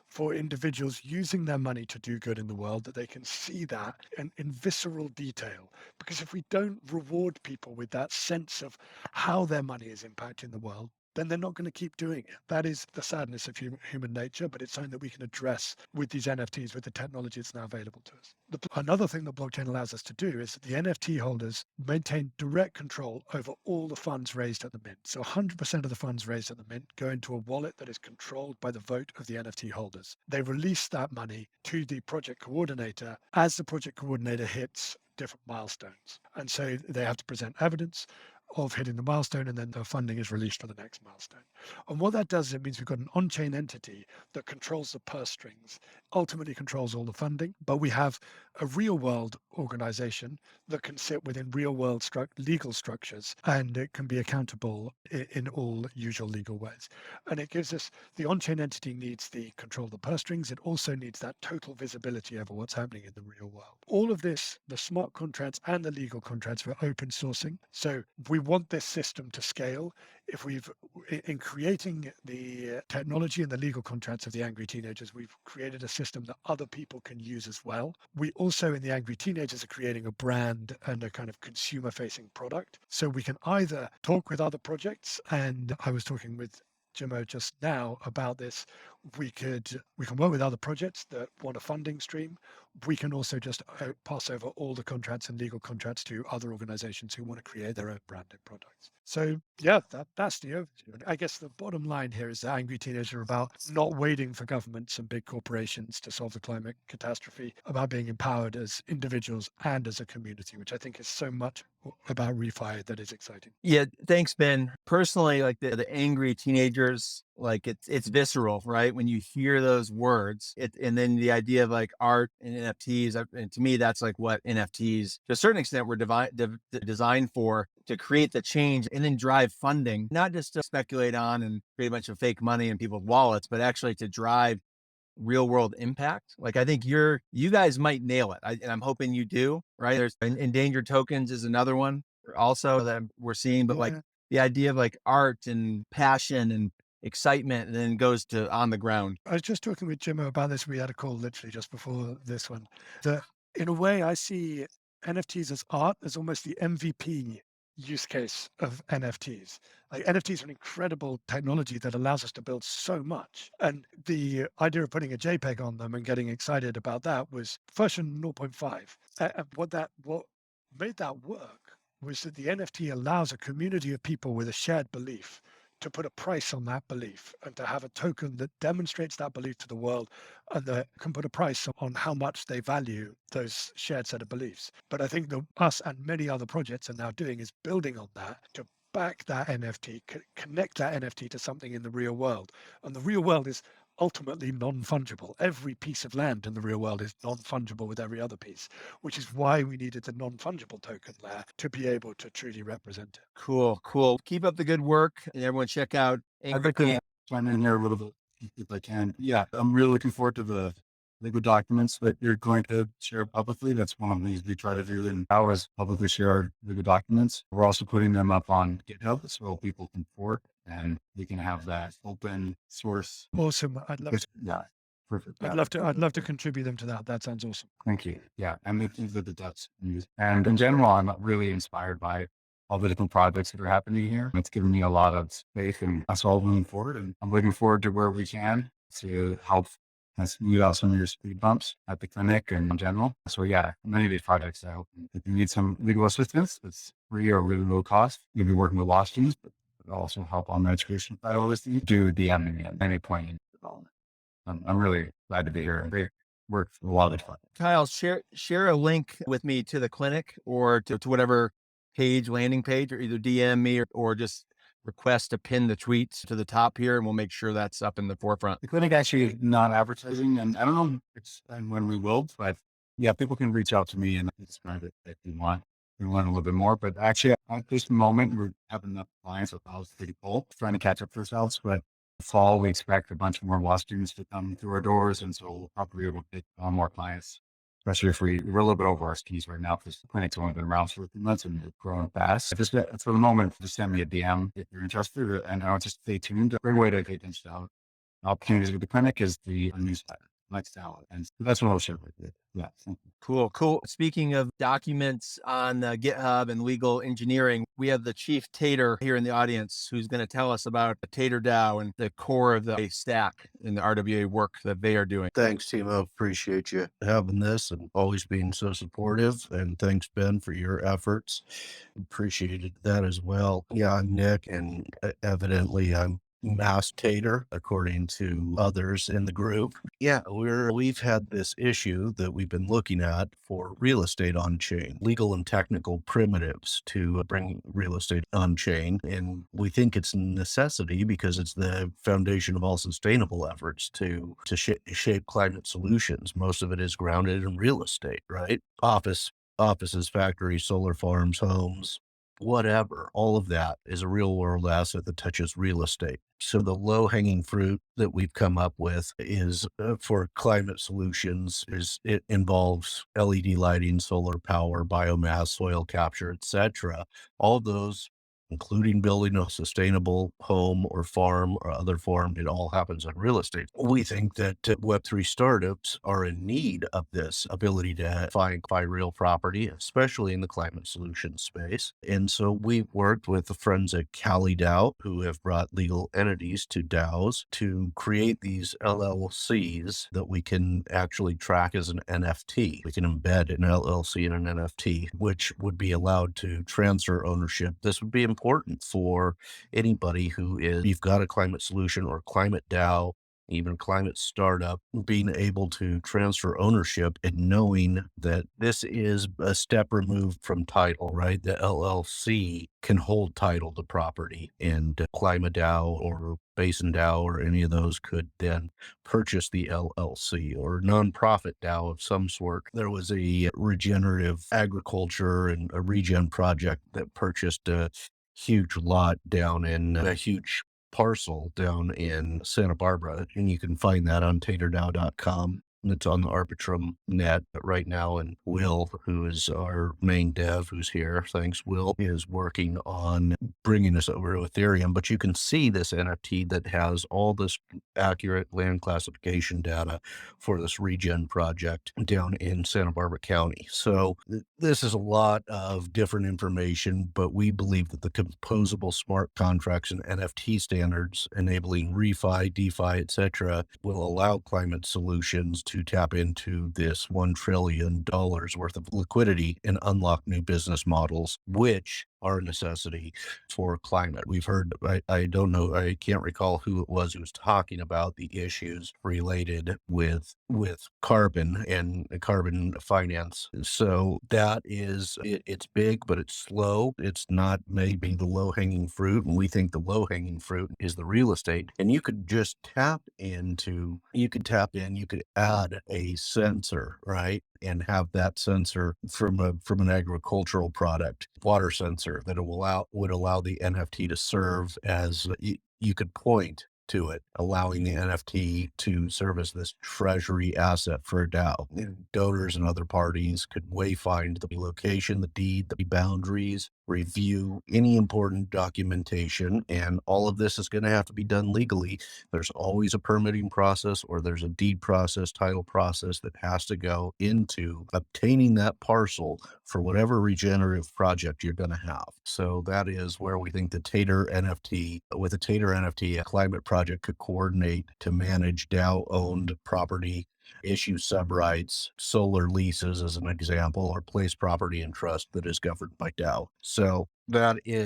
for individuals using their money to do good in the world, that they can see that in visceral detail. Because if we don't reward people with that sense of how their money is impacting the world, then they're not going to keep doing it. That is the sadness of human nature, but it's something that we can address with these NFTs, with the technology that's now available to us. Another thing that blockchain allows us to do is that the NFT holders maintain direct control over all the funds raised at the mint. So 100% of the funds raised at the mint go into a wallet that is controlled by the vote of the NFT holders. They release that money to the project coordinator as the project coordinator hits different milestones. And so they have to present evidence of hitting the milestone, and then the funding is released for the next milestone. And what that does is it means we've got an on-chain entity that controls the purse strings, ultimately controls all the funding, but we have a real-world organization that can sit within real-world legal structures, and it can be accountable in all usual legal ways. And it gives us, the on-chain entity needs the control of the purse strings. It also needs that total visibility over what's happening in the real world. All of this, the smart contracts and the legal contracts, we're open sourcing. So we want this system to scale. In creating the technology and the legal contracts of the Angry Teenagers, we've created a system that other people can use as well. We also, in the Angry Teenagers teenagers are creating a brand and a kind of consumer facing product. So we can either talk with other projects, and I was talking with Jimmo just now about this. We can work with other projects that want a funding stream. We can also just pass over all the contracts and legal contracts to other organizations who want to create their own branded products. So yeah, that's the overview. And I guess the bottom line here is that Angry Teenagers are about not waiting for governments and big corporations to solve the climate catastrophe, about being empowered as individuals and as a community, which I think is so much about ReFi that is exciting. Yeah, thanks, Ben. Personally, like the angry teenagers, like it's visceral, right? When you hear those words, and then the idea of like art and NFTs, and to me, that's like what NFTs, to a certain extent, were designed for, to create the change and then drive funding, not just to speculate on and create a bunch of fake money in people's wallets, but actually to drive real world impact. Like, I think you guys might nail it. And I'm hoping you do, right? There's Endangered Tokens is another one also that we're seeing, but like the idea of like art and passion and excitement, and then goes to on the ground. I was just talking with Jimmo about this. We had a call literally just before this one. That in a way, I see NFTs as art as almost the MVP use case of NFTs. Like, NFTs are an incredible technology that allows us to build so much. And the idea of putting a JPEG on them and getting excited about that was version 0.5. And what made that work was that the NFT allows a community of people with a shared belief to put a price on that belief and to have a token that demonstrates that belief to the world, and that can put a price on how much they value those shared set of beliefs. But I think that us and many other projects are now doing is building on that to back that NFT, connect that NFT to something in the real world. And the real world is ultimately non-fungible. Every piece of land in the real world is non-fungible with every other piece, which is why we needed a non-fungible token layer to be able to truly represent it. Cool. Keep up the good work, and everyone check out I'd like to chime in here a little bit if I can. Yeah, I'm really looking forward to the legal documents that you're going to share publicly. That's one of the things we try to do in ours, publicly share our legal documents. We're also putting them up on GitHub so people can fork and we can have that open source. Awesome. I'd love to. Yeah. Perfect. I'd love to contribute them to that. That sounds awesome. Thank you. Yeah. And the things that the devs use. And in general, I'm really inspired by all the different projects that are happening here. It's given me a lot of faith in us all moving forward. And I'm looking forward to where we can to help smooth out some of your speed bumps at the clinic and in general. So yeah, many of these projects, I hope if you need some legal assistance, it's free or really low cost. You'll be working with law students, but also help on the education side of this. Do DM me at any point in development. I'm really glad to be here. Great work for a lot of fun. Kyle, share a link with me to the clinic or to whatever landing page, or either DM me or just request to pin the tweets to the top here, and we'll make sure that's up in the forefront. The clinic actually is not advertising, and I don't know when we will, but yeah, people can reach out to me and describe it if you want. We learn a little bit more, but actually at this moment, we're having enough clients, so I was pretty cool, trying to catch up for ourselves. But fall, we expect a bunch more law students to come through our doors, and so we'll probably be able to get on more clients, especially if we're a little bit over our skis right now because the clinic's only been around for a few months and we're growing fast. Just for the moment, just send me a DM if you're interested, and I'll just stay tuned. A great way to get into opportunities with the clinic is the newsletter, Lex DAO, and so that's what I'll share with you. Yeah. Cool. Speaking of documents on GitHub and legal engineering, we have the chief Tater here in the audience who's going to tell us about the Tater DAO and the core of the stack in the RWA work that they are doing. Thanks, Timo. Appreciate you having this and always being so supportive. And thanks, Ben, for your efforts. Appreciated that as well. Yeah, I'm Nick, and evidently I'm Mass Tater, according to others in the group. Yeah, we've had this issue that we've been looking at for real estate on chain, legal and technical primitives to bring real estate on chain. And we think it's a necessity because it's the foundation of all sustainable efforts to shape climate solutions. Most of it is grounded in real estate, right? Offices, factories, solar farms, homes, whatever, all of that is a real world asset that touches real estate. So the low hanging fruit that we've come up with is for climate solutions it involves LED lighting, solar power, biomass, soil capture, etc. All of those including building a sustainable home or farm or other form. It all happens in real estate. We think that Web3 startups are in need of this ability to find real property, especially in the climate solution space. And so we've worked with the friends at Cali DAO, who have brought legal entities to DAOs to create these LLCs that we can actually track as an NFT. We can embed an LLC in an NFT, which would be allowed to transfer ownership. This would be important for anybody who is, you've got a climate solution or climate DAO, even climate startup, being able to transfer ownership and knowing that this is a step removed from title, right? The LLC can hold title to property, and climate DAO or BASIN DAO or any of those could then purchase the LLC or nonprofit DAO of some sort. There was a regenerative agriculture and a regen project that purchased a huge lot down in a huge parcel down in Santa Barbara, and you can find that on taterdao.com. And it's on the Arbitrum net right now. And Will, who is our main dev, who's here, thanks, Will, is working on bringing us over to Ethereum. But you can see this NFT that has all this accurate land classification data for this regen project down in Santa Barbara County. So this is a lot of different information, but we believe that the composable smart contracts and NFT standards enabling ReFi, DeFi, etc., will allow climate solutions to tap into this $1 trillion worth of liquidity and unlock new business models, which are a necessity for climate. We've heard, I don't know, I can't recall who it was who was talking about the issues related with carbon and carbon finance. So that is, it's big, but it's slow. It's not maybe the low-hanging fruit. And we think the low-hanging fruit is the real estate. And you could just you could add a sensor, right? And have that sensor from an agricultural product, water sensor, that would allow the NFT to serve as you could point to it, allowing the NFT to serve as this treasury asset for a DAO. Donors and other parties could wayfind the location, the deed, the boundaries, review any important documentation, and all of this is going to have to be done legally. There's always a permitting process, or there's a deed process, title process that has to go into obtaining that parcel for whatever regenerative project you're going to have. So that is where we think the Tater NFT, with a Tater NFT, a climate project could coordinate to manage DAO-owned property, issue subrights, solar leases as an example, or place property in trust that is governed by DAO. So that's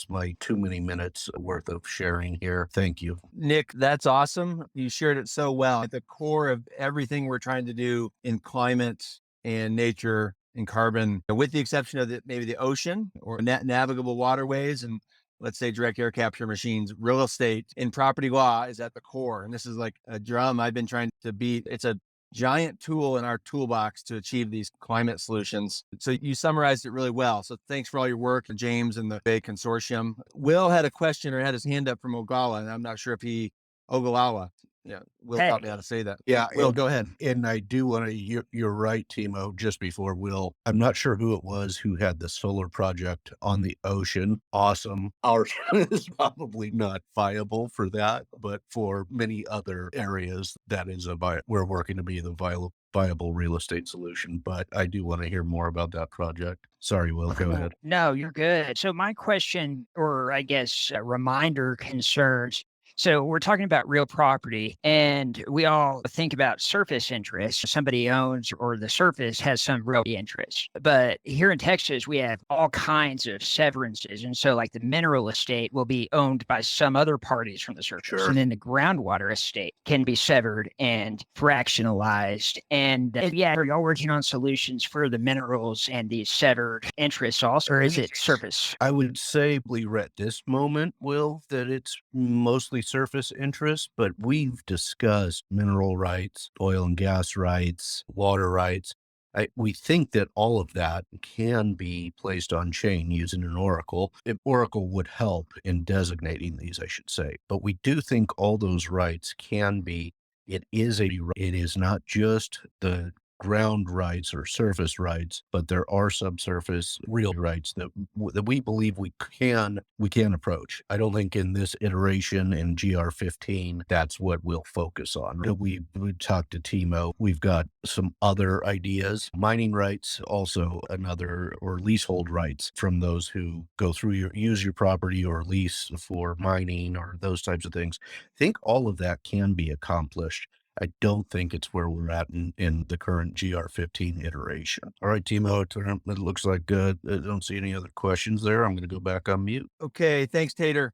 my too many minutes worth of sharing here. Thank you. Nick, that's awesome. You shared it so well. At the core of everything we're trying to do in climate and nature and carbon, with the exception of maybe the ocean or navigable waterways and let's say direct air capture machines, real estate and property law is at the core. And this is like a drum I've been trying to beat. It's a giant tool in our toolbox to achieve these climate solutions. So you summarized it really well. So thanks for all your work, James and the Bay Consortium. Will had a question or had his hand up from Ogallala, and I'm not sure if Ogallala. Yeah, Will taught me how to say that. Yeah, Will, go ahead. And I do want to, you're right, Timo, just before Will, I'm not sure who it was who had the solar project on the ocean. Awesome. Ours is probably not viable for that, but for many other areas, that is we're working to be the viable real estate solution. But I do want to hear more about that project. Sorry, Will, go ahead. No, you're good. So my question, or I guess a reminder, concerns, so we're talking about real property, and we all think about surface interest. Somebody owns, or the surface has some real interest. But here in Texas, we have all kinds of severances. And so like the mineral estate will be owned by some other parties from the surface. Sure. And then the groundwater estate can be severed and fractionalized. And yeah, are y'all working on solutions for the minerals and these severed interests also, or is it surface? I would say at this moment, Will, that it's mostly surface interest, but we've discussed mineral rights, oil and gas rights, water rights. We think that all of that can be placed on chain using an oracle. Oracle would help in designating these, I should say. But we do think all those rights can be, it is not just the ground rights or surface rights, but there are subsurface real rights that we believe we can approach. I don't think in this iteration in GR15 that's what we'll focus on. We talked to Timo. We've got some other ideas, mining rights, also another, or leasehold rights from those who go through use your property or lease for mining or those types of things. I think all of that can be accomplished. I don't think it's where we're at in the current GR15 iteration. All right, Timo, it looks like I don't see any other questions there. I'm going to go back on mute. Okay, thanks, Tater.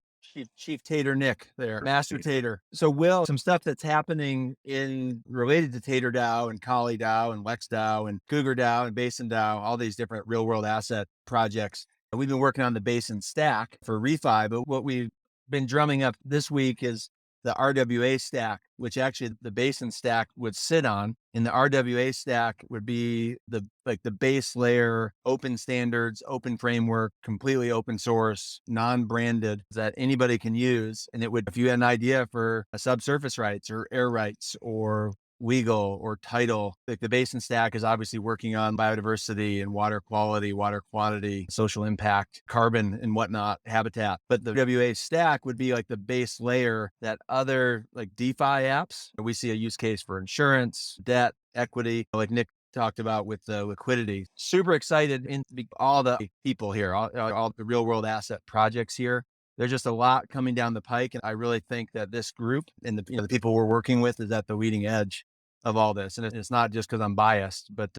Chief Tater Nick there, Master Tater. So Will, some stuff that's happening related to Tater DAO and Kali DAO and Lex DAO and Cougar DAO and BASIN DAO, all these different real world asset projects. And we've been working on the BASIN stack for ReFi, but what we've been drumming up this week is the RWA stack, which actually the BASIN stack would sit on. And the RWA stack would be the base layer, open standards, open framework, completely open source, non-branded that anybody can use. And it would, if you had an idea for a subsurface rights or air rights or legal or title, like the BASIN stack is obviously working on biodiversity and water quality, water quantity, social impact, carbon and whatnot, habitat. But the RWA stack would be like the base layer that other like DeFi apps, we see a use case for insurance, debt, equity, like Nick talked about with the liquidity. Super excited in all the people here, all the real world asset projects here. There's just a lot coming down the pike. And I really think that this group and the people we're working with is at the leading edge of all this. And it's not just because I'm biased, but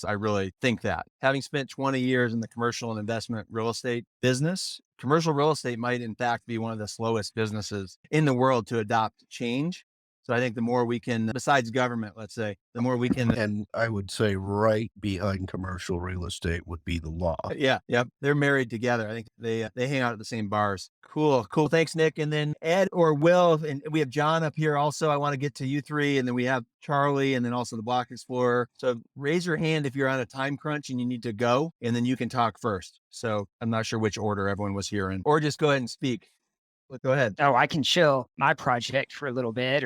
I really think that. Having spent 20 years in the commercial and investment real estate business, commercial real estate might in fact be one of the slowest businesses in the world to adopt change. So I think the more we can, besides government, let's say, the more we can. And I would say right behind commercial real estate would be the law. Yeah. They're married together. I think they hang out at the same bars. Cool. Thanks, Nick. And then Ed or Will, and we have John up here also. I want to get to you three. And then we have Charlie and then also the Block Explorer. So raise your hand if you're on a time crunch and you need to go, and then you can talk first. So I'm not sure which order everyone was here in, or just go ahead and speak. Go ahead. Oh, I can show my project for a little bit.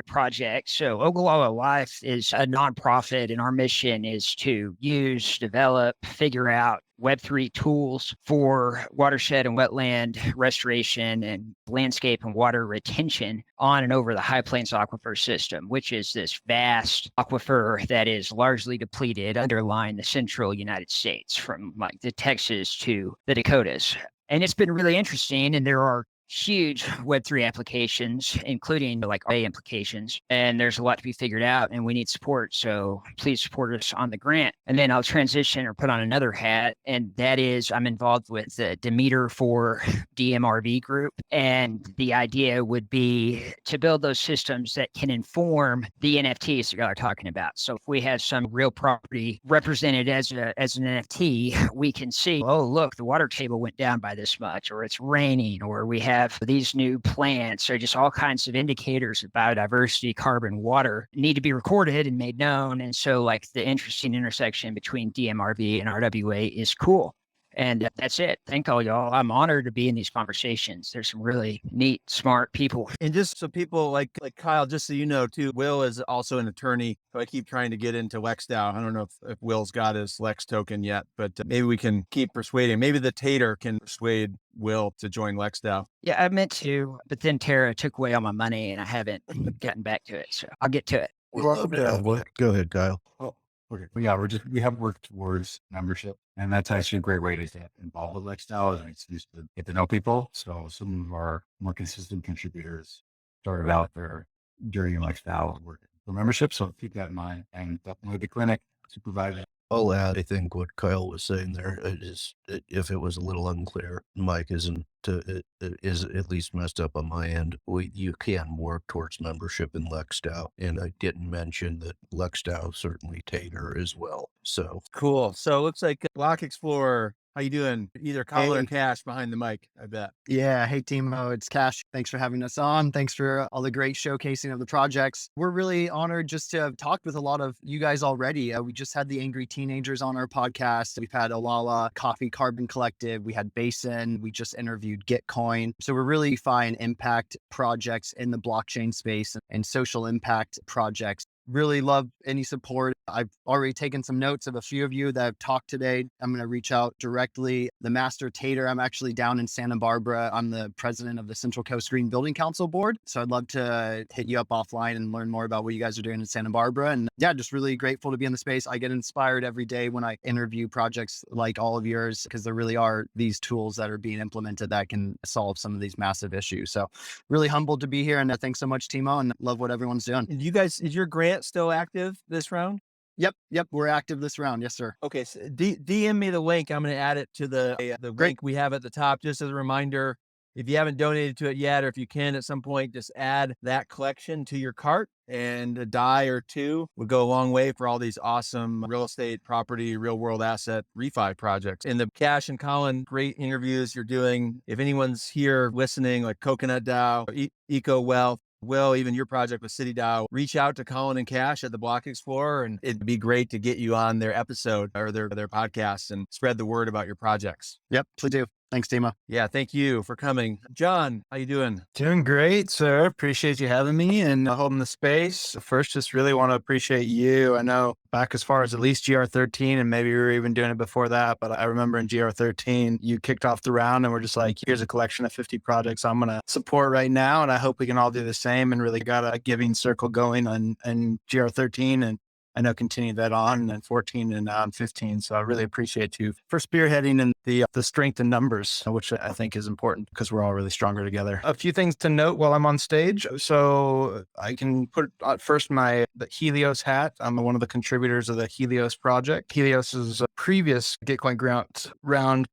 So Ogallala Life is a nonprofit, and our mission is to use, develop, figure out Web3 tools for watershed and wetland restoration and landscape and water retention on and over the High Plains Aquifer System, which is this vast aquifer that is largely depleted underlying the central United States from like the Texas to the Dakotas. And it's been really interesting, and there are huge Web3 applications, including like RA implications. And there's a lot to be figured out, and we need support. So please support us on the grant. And then I'll transition or put on another hat. And that is I'm involved with the Demeter for dMRV group. And the idea would be to build those systems that can inform the NFTs that y'all are talking about. So if we have some real property represented as an NFT, we can see, oh, look, the water table went down by this much, or it's raining, or we have these new plants, or just all kinds of indicators of biodiversity, carbon, water need to be recorded and made known. And so like the interesting intersection between dMRV and RWA is cool. And that's it. Thank all y'all. I'm honored to be in these conversations. There's some really neat, smart people. And just so people like Kyle, just so you know too, Will is also an attorney. So I keep trying to get into Lex DAO. I don't know if Will's got his Lex token yet, but maybe we can keep persuading. Maybe the Tater can persuade Will to join Lex DAO. Yeah, I meant to, but then Tara took away all my money and I haven't gotten back to it. So I'll get to it. Go ahead, Kyle. Okay. Well, yeah, we have worked towards membership, and that's actually a great way to get involved with Lex DAO, and it's used to get to know people. So some of our more consistent contributors started out there during Lex DAO working for membership. So keep that in mind, and definitely the clinic supervisor. I'll add, I think what Kyle was saying there is, if it was a little unclear, Mike is at least messed up on my end. You can work towards membership in Lex DAO, and I didn't mention that Lex DAO certainly Tater as well. So cool. So it looks like Block Explorer. How you doing? Either Kyle or Cash behind the mic, I bet. Yeah. Hey, Timo, it's Cash. Thanks for having us on. Thanks for all the great showcasing of the projects. We're really honored just to have talked with a lot of you guys already. We just had the Angry Teenagers on our podcast. We've had Ogallala Coffee Carbon Collective. We had BASIN. We just interviewed Gitcoin. So we're really finding impact projects in the blockchain space and social impact projects Really love any support. I've already taken some notes of a few of you that have talked today. I'm going to reach out directly. The Master Tater, I'm actually down in Santa Barbara. I'm the president of the Central Coast Green Building Council board. So I'd love to hit you up offline and learn more about what you guys are doing in Santa Barbara. And yeah, just really grateful to be in the space. I get inspired every day when I interview projects like all of yours, because there really are these tools that are being implemented that can solve some of these massive issues. So really humbled to be here. And thanks so much, Timo, and love what everyone's doing. And you guys, is your grant still active this round? Yep. We're active this round. Yes, sir. Okay. So DM me the link. I'm going to add it to the link we have at the top, just as a reminder. If you haven't donated to it yet, or if you can at some point, just add that collection to your cart, and a die or two would go a long way for all these awesome real estate, property, real world asset refi projects. And the Cash and Khalon, great interviews you're doing. If anyone's here listening, like Coconut DAO, Eco Wealth, Will, even your project with City DAO, reach out to Khalon and Cash at the Block Explorer, and it'd be great to get you on their episode or their podcasts and spread the word about your projects. Yep, please do. Thanks, Timo. Yeah, thank you for coming. John, how you doing? Doing great, sir. Appreciate you having me and holding the space. First, just really want to appreciate you. I know back as far as at least GR13, and maybe we were even doing it before that, but I remember in GR13, you kicked off the round and we're just like, here's a collection of 50 projects I'm going to support right now. And I hope we can all do the same, and really got a giving circle going on GR13, and I know continue that on and 14 and now on 15. So I really appreciate you for spearheading and the strength in numbers, which I think is important because we're all really stronger together. A few things to note while I'm on stage. So I can put first the Helios hat. I'm one of the contributors of the Helios project. Helios is a previous Gitcoin grant round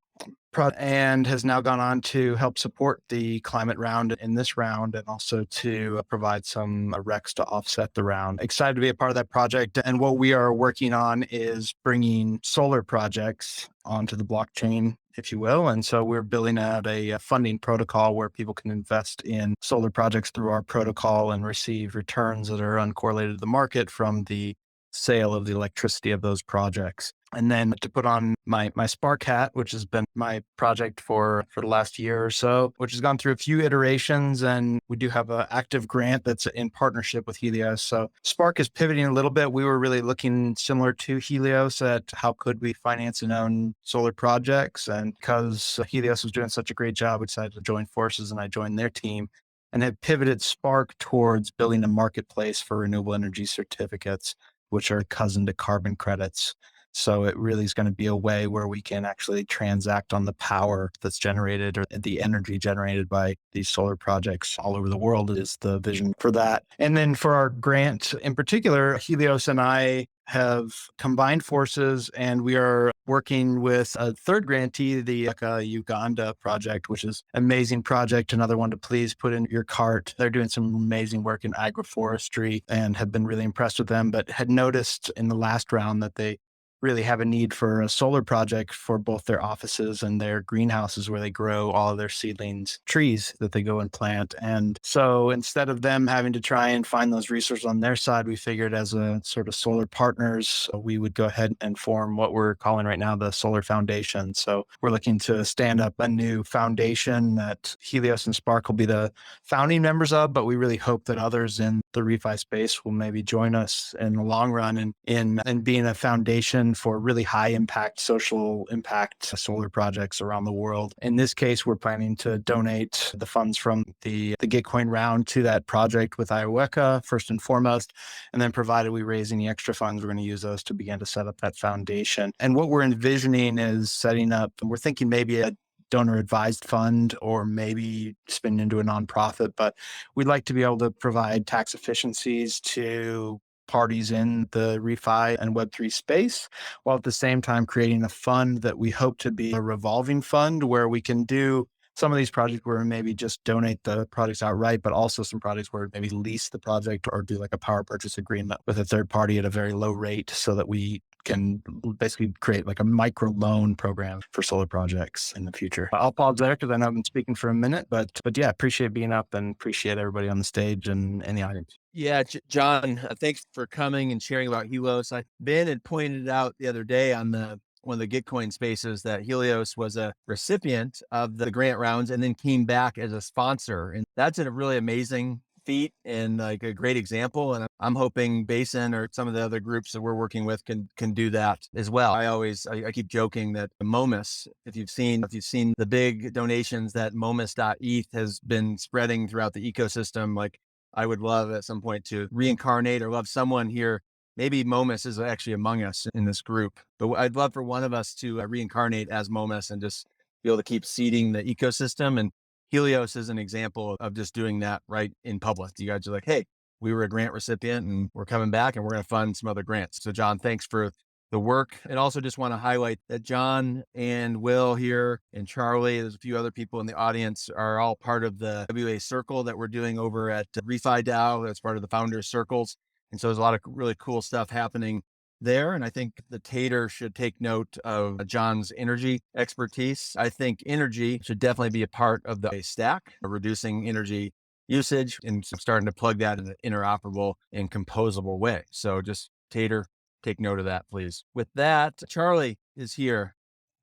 and has now gone on to help support the climate round in this round, and also to provide some RECs to offset the round. Excited to be a part of that project. And what we are working on is bringing solar projects onto the blockchain, if you will. And so we're building out a funding protocol where people can invest in solar projects through our protocol and receive returns that are uncorrelated to the market from the sale of the electricity of those projects. And then to put on my Spark hat, which has been my project for the last year or so, which has gone through a few iterations, and we do have an active grant that's in partnership with Helios. So Spark is pivoting a little bit. We were really looking similar to Helios at how could we finance and own solar projects. And because Helios was doing such a great job, we decided to join forces, and I joined their team and have pivoted Spark towards building a marketplace for renewable energy certificates, which are cousin to carbon credits. So it really is going to be a way where we can actually transact on the power that's generated, or the energy generated by these solar projects all over the world is the vision for that. And then for our grant in particular, Helios and I have combined forces, and we are working with a third grantee, the Uganda project, which is an amazing project. Another one to please put in your cart. They're doing some amazing work in agroforestry and have been really impressed with them, but had noticed in the last round that they really have a need for a solar project for both their offices and their greenhouses where they grow all of their seedlings, trees that they go and plant. And so instead of them having to try and find those resources on their side, we figured as a sort of solar partners, we would go ahead and form what we're calling right now the Solar Foundation. So we're looking to stand up a new foundation that Helios and Spark will be the founding members of, but we really hope that others in the ReFi space will maybe join us in the long run in being a foundation for really high impact, social impact solar projects around the world. In this case, we're planning to donate the funds from the Gitcoin round to that project with IOECA first and foremost. And then provided we raise any extra funds, we're going to use those to begin to set up that foundation. And what we're envisioning is setting up, we're thinking maybe a donor advised fund, or maybe spin into a nonprofit, but we'd like to be able to provide tax efficiencies to parties in the ReFi and Web3 space, while at the same time creating a fund that we hope to be a revolving fund where we can do some of these projects where we maybe just donate the projects outright, but also some projects where maybe lease the project or do like a power purchase agreement with a third party at a very low rate, so that we can basically create like a micro loan program for solar projects in the future. I'll pause there because I know I've been speaking for a minute, but yeah, appreciate being up and appreciate everybody on the stage and the audience. Yeah, John, thanks for coming and sharing about Helios. Ben had pointed out the other day on one of the Gitcoin spaces that Helios was a recipient of the grant rounds and then came back as a sponsor. And that's a really amazing feat and like a great example. And I'm hoping BASIN or some of the other groups that we're working with can do that as well. I keep joking that Momus, if you've seen the big donations that Momus.eth has been spreading throughout the ecosystem, like I would love at some point to reincarnate or love someone here. Maybe Momus is actually among us in this group, but I'd love for one of us to reincarnate as Momus and just be able to keep seeding the ecosystem. And Helios is an example of just doing that right in public. You guys are like, hey, we were a grant recipient and we're coming back and we're going to fund some other grants. So John, thanks for the work. And also just want to highlight that John and Will here and Charlie, there's a few other people in the audience, are all part of the RWA Circle that we're doing over at ReFi DAO. That's part of the founders circles. And so there's a lot of really cool stuff happening there. And I think the Tater should take note of John's energy expertise. I think energy should definitely be a part of the stack, reducing energy usage and starting to plug that in an interoperable and composable way. So just Tater, take note of that, please. With that, Charlie is here.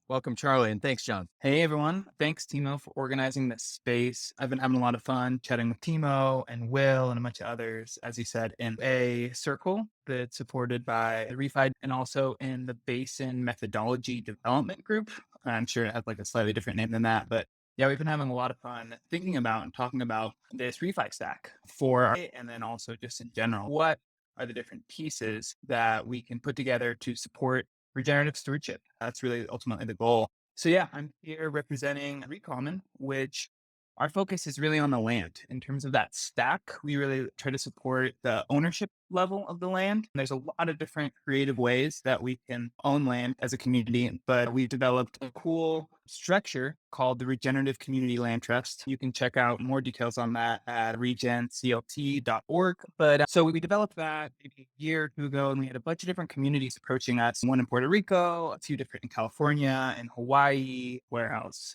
Welcome, Charlie, and thanks, John. Hey, everyone. Thanks, Timo, for organizing this space. I've been having a lot of fun chatting with Timo and Will and a bunch of others, as you said, in a circle that's supported by the ReFi and also in the BASIN methodology development group. I'm sure it has like a slightly different name than that, but yeah, we've been having a lot of fun thinking about and talking about this ReFi stack and then also just in general, what are the different pieces that we can put together to support regenerative stewardship. That's really ultimately the goal. So yeah, I'm here representing ReCommon, which our focus is really on the land. In terms of that stack, we really try to support the ownership level of the land. And there's a lot of different creative ways that we can own land as a community, but we've developed a cool structure called the Regenerative Community Land Trust. You can check out more details on that at regenclt.org. But so we developed that maybe a year or two ago, and we had a bunch of different communities approaching us. One in Puerto Rico, a few different in California, in Hawaii,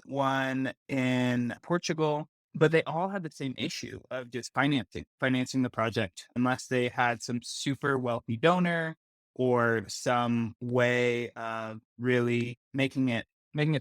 one in Portugal. But they all had the same issue of just financing the project, unless they had some super wealthy donor or some way of really making it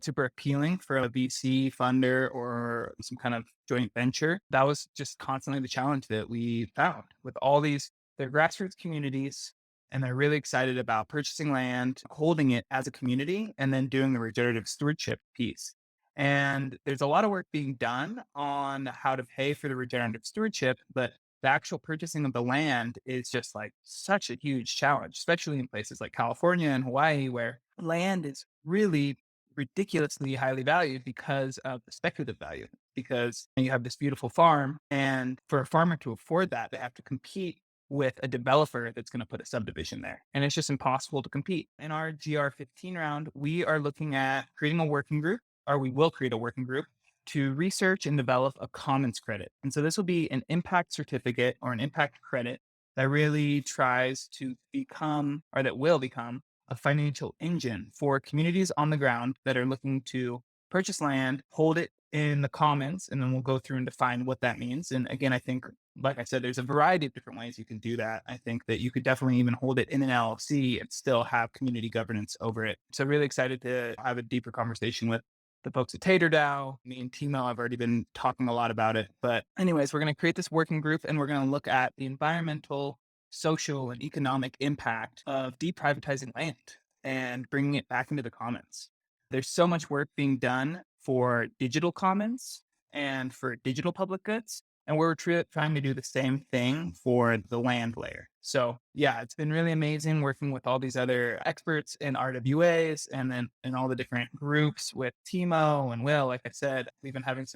super appealing for a VC funder or some kind of joint venture. That was just constantly the challenge that we found with all these, they're grassroots communities, and they're really excited about purchasing land, holding it as a community, and then doing the regenerative stewardship piece. And there's a lot of work being done on how to pay for the regenerative stewardship, but the actual purchasing of the land is just like such a huge challenge, especially in places like California and Hawaii, where land is really ridiculously highly valued because of the speculative value, because you have this beautiful farm, and for a farmer to afford that, they have to compete with a developer that's going to put a subdivision there. And it's just impossible to compete. In our GR15 round, we are looking at creating a working group, or we will create a working group to research and develop a commons credit. And so this will be an impact certificate or an impact credit that really tries to become, or that will become, a financial engine for communities on the ground that are looking to purchase land, hold it in the commons, and then we'll go through and define what that means. And again, I think, like I said, there's a variety of different ways you can do that. I think that you could definitely even hold it in an LLC and still have community governance over it. So really excited to have a deeper conversation with the folks at Tater DAO. Me and Timo have already been talking a lot about it. But anyways, we're going to create this working group, and we're going to look at the environmental, social, and economic impact of deprivatizing land and bringing it back into the commons. There's so much work being done for digital commons and for digital public goods. And we're trying to do the same thing for the land layer. So yeah, it's been really amazing working with all these other experts in RWAs and then in all the different groups with Timo and Will. Like I said, we've been having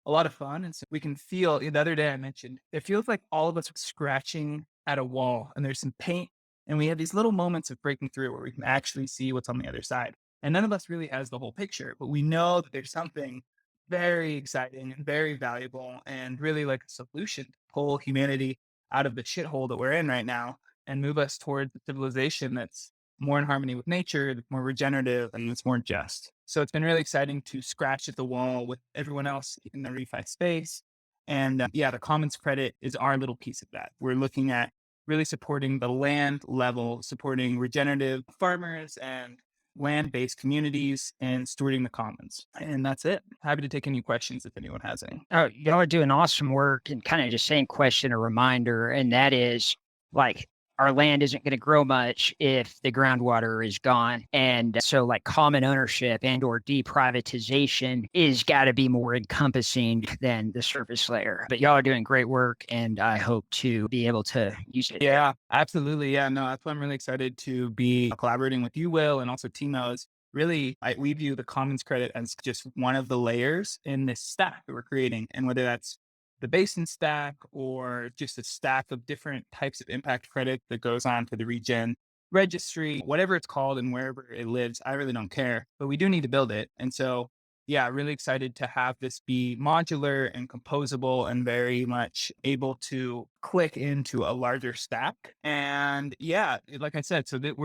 a lot of fun. And so we can feel, the other day I mentioned, it feels like all of us are scratching at a wall and there's some paint, and we have these little moments of breaking through where we can actually see what's on the other side. And none of us really has the whole picture, but we know that there's something very exciting and very valuable and really like a solution to pull humanity out of the shithole that we're in right now and move us towards a civilization that's more in harmony with nature, that's more regenerative, and that's more just. So it's been really exciting to scratch at the wall with everyone else in the ReFi space. And yeah, the commons credit is our little piece of that. We're looking at really supporting the land level, supporting regenerative farmers and land-based communities and stewarding the commons. And that's it. Happy to take any questions if anyone has any. Oh, y'all are doing awesome work, and kind of just same question, a reminder, and that is like our land isn't going to grow much if the groundwater is gone. And so like common ownership and or deprivatization is got to be more encompassing than the surface layer. But y'all are doing great work, and I hope to be able to use it. Yeah, absolutely. Yeah, no, that's why I'm really excited to be collaborating with you, Will, and also Timo's. Really, we view the commons credit as just one of the layers in this stack that we're creating. And whether that's the BASIN stack or just a stack of different types of impact credit that goes on to the Regen registry, whatever it's called and wherever it lives, I really don't care, but we do need to build it. And so, yeah, really excited to have this be modular and composable and very much able to click into a larger stack. And yeah, like I said, so that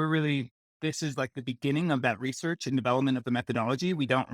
this is like the beginning of that research and development of the methodology. We don't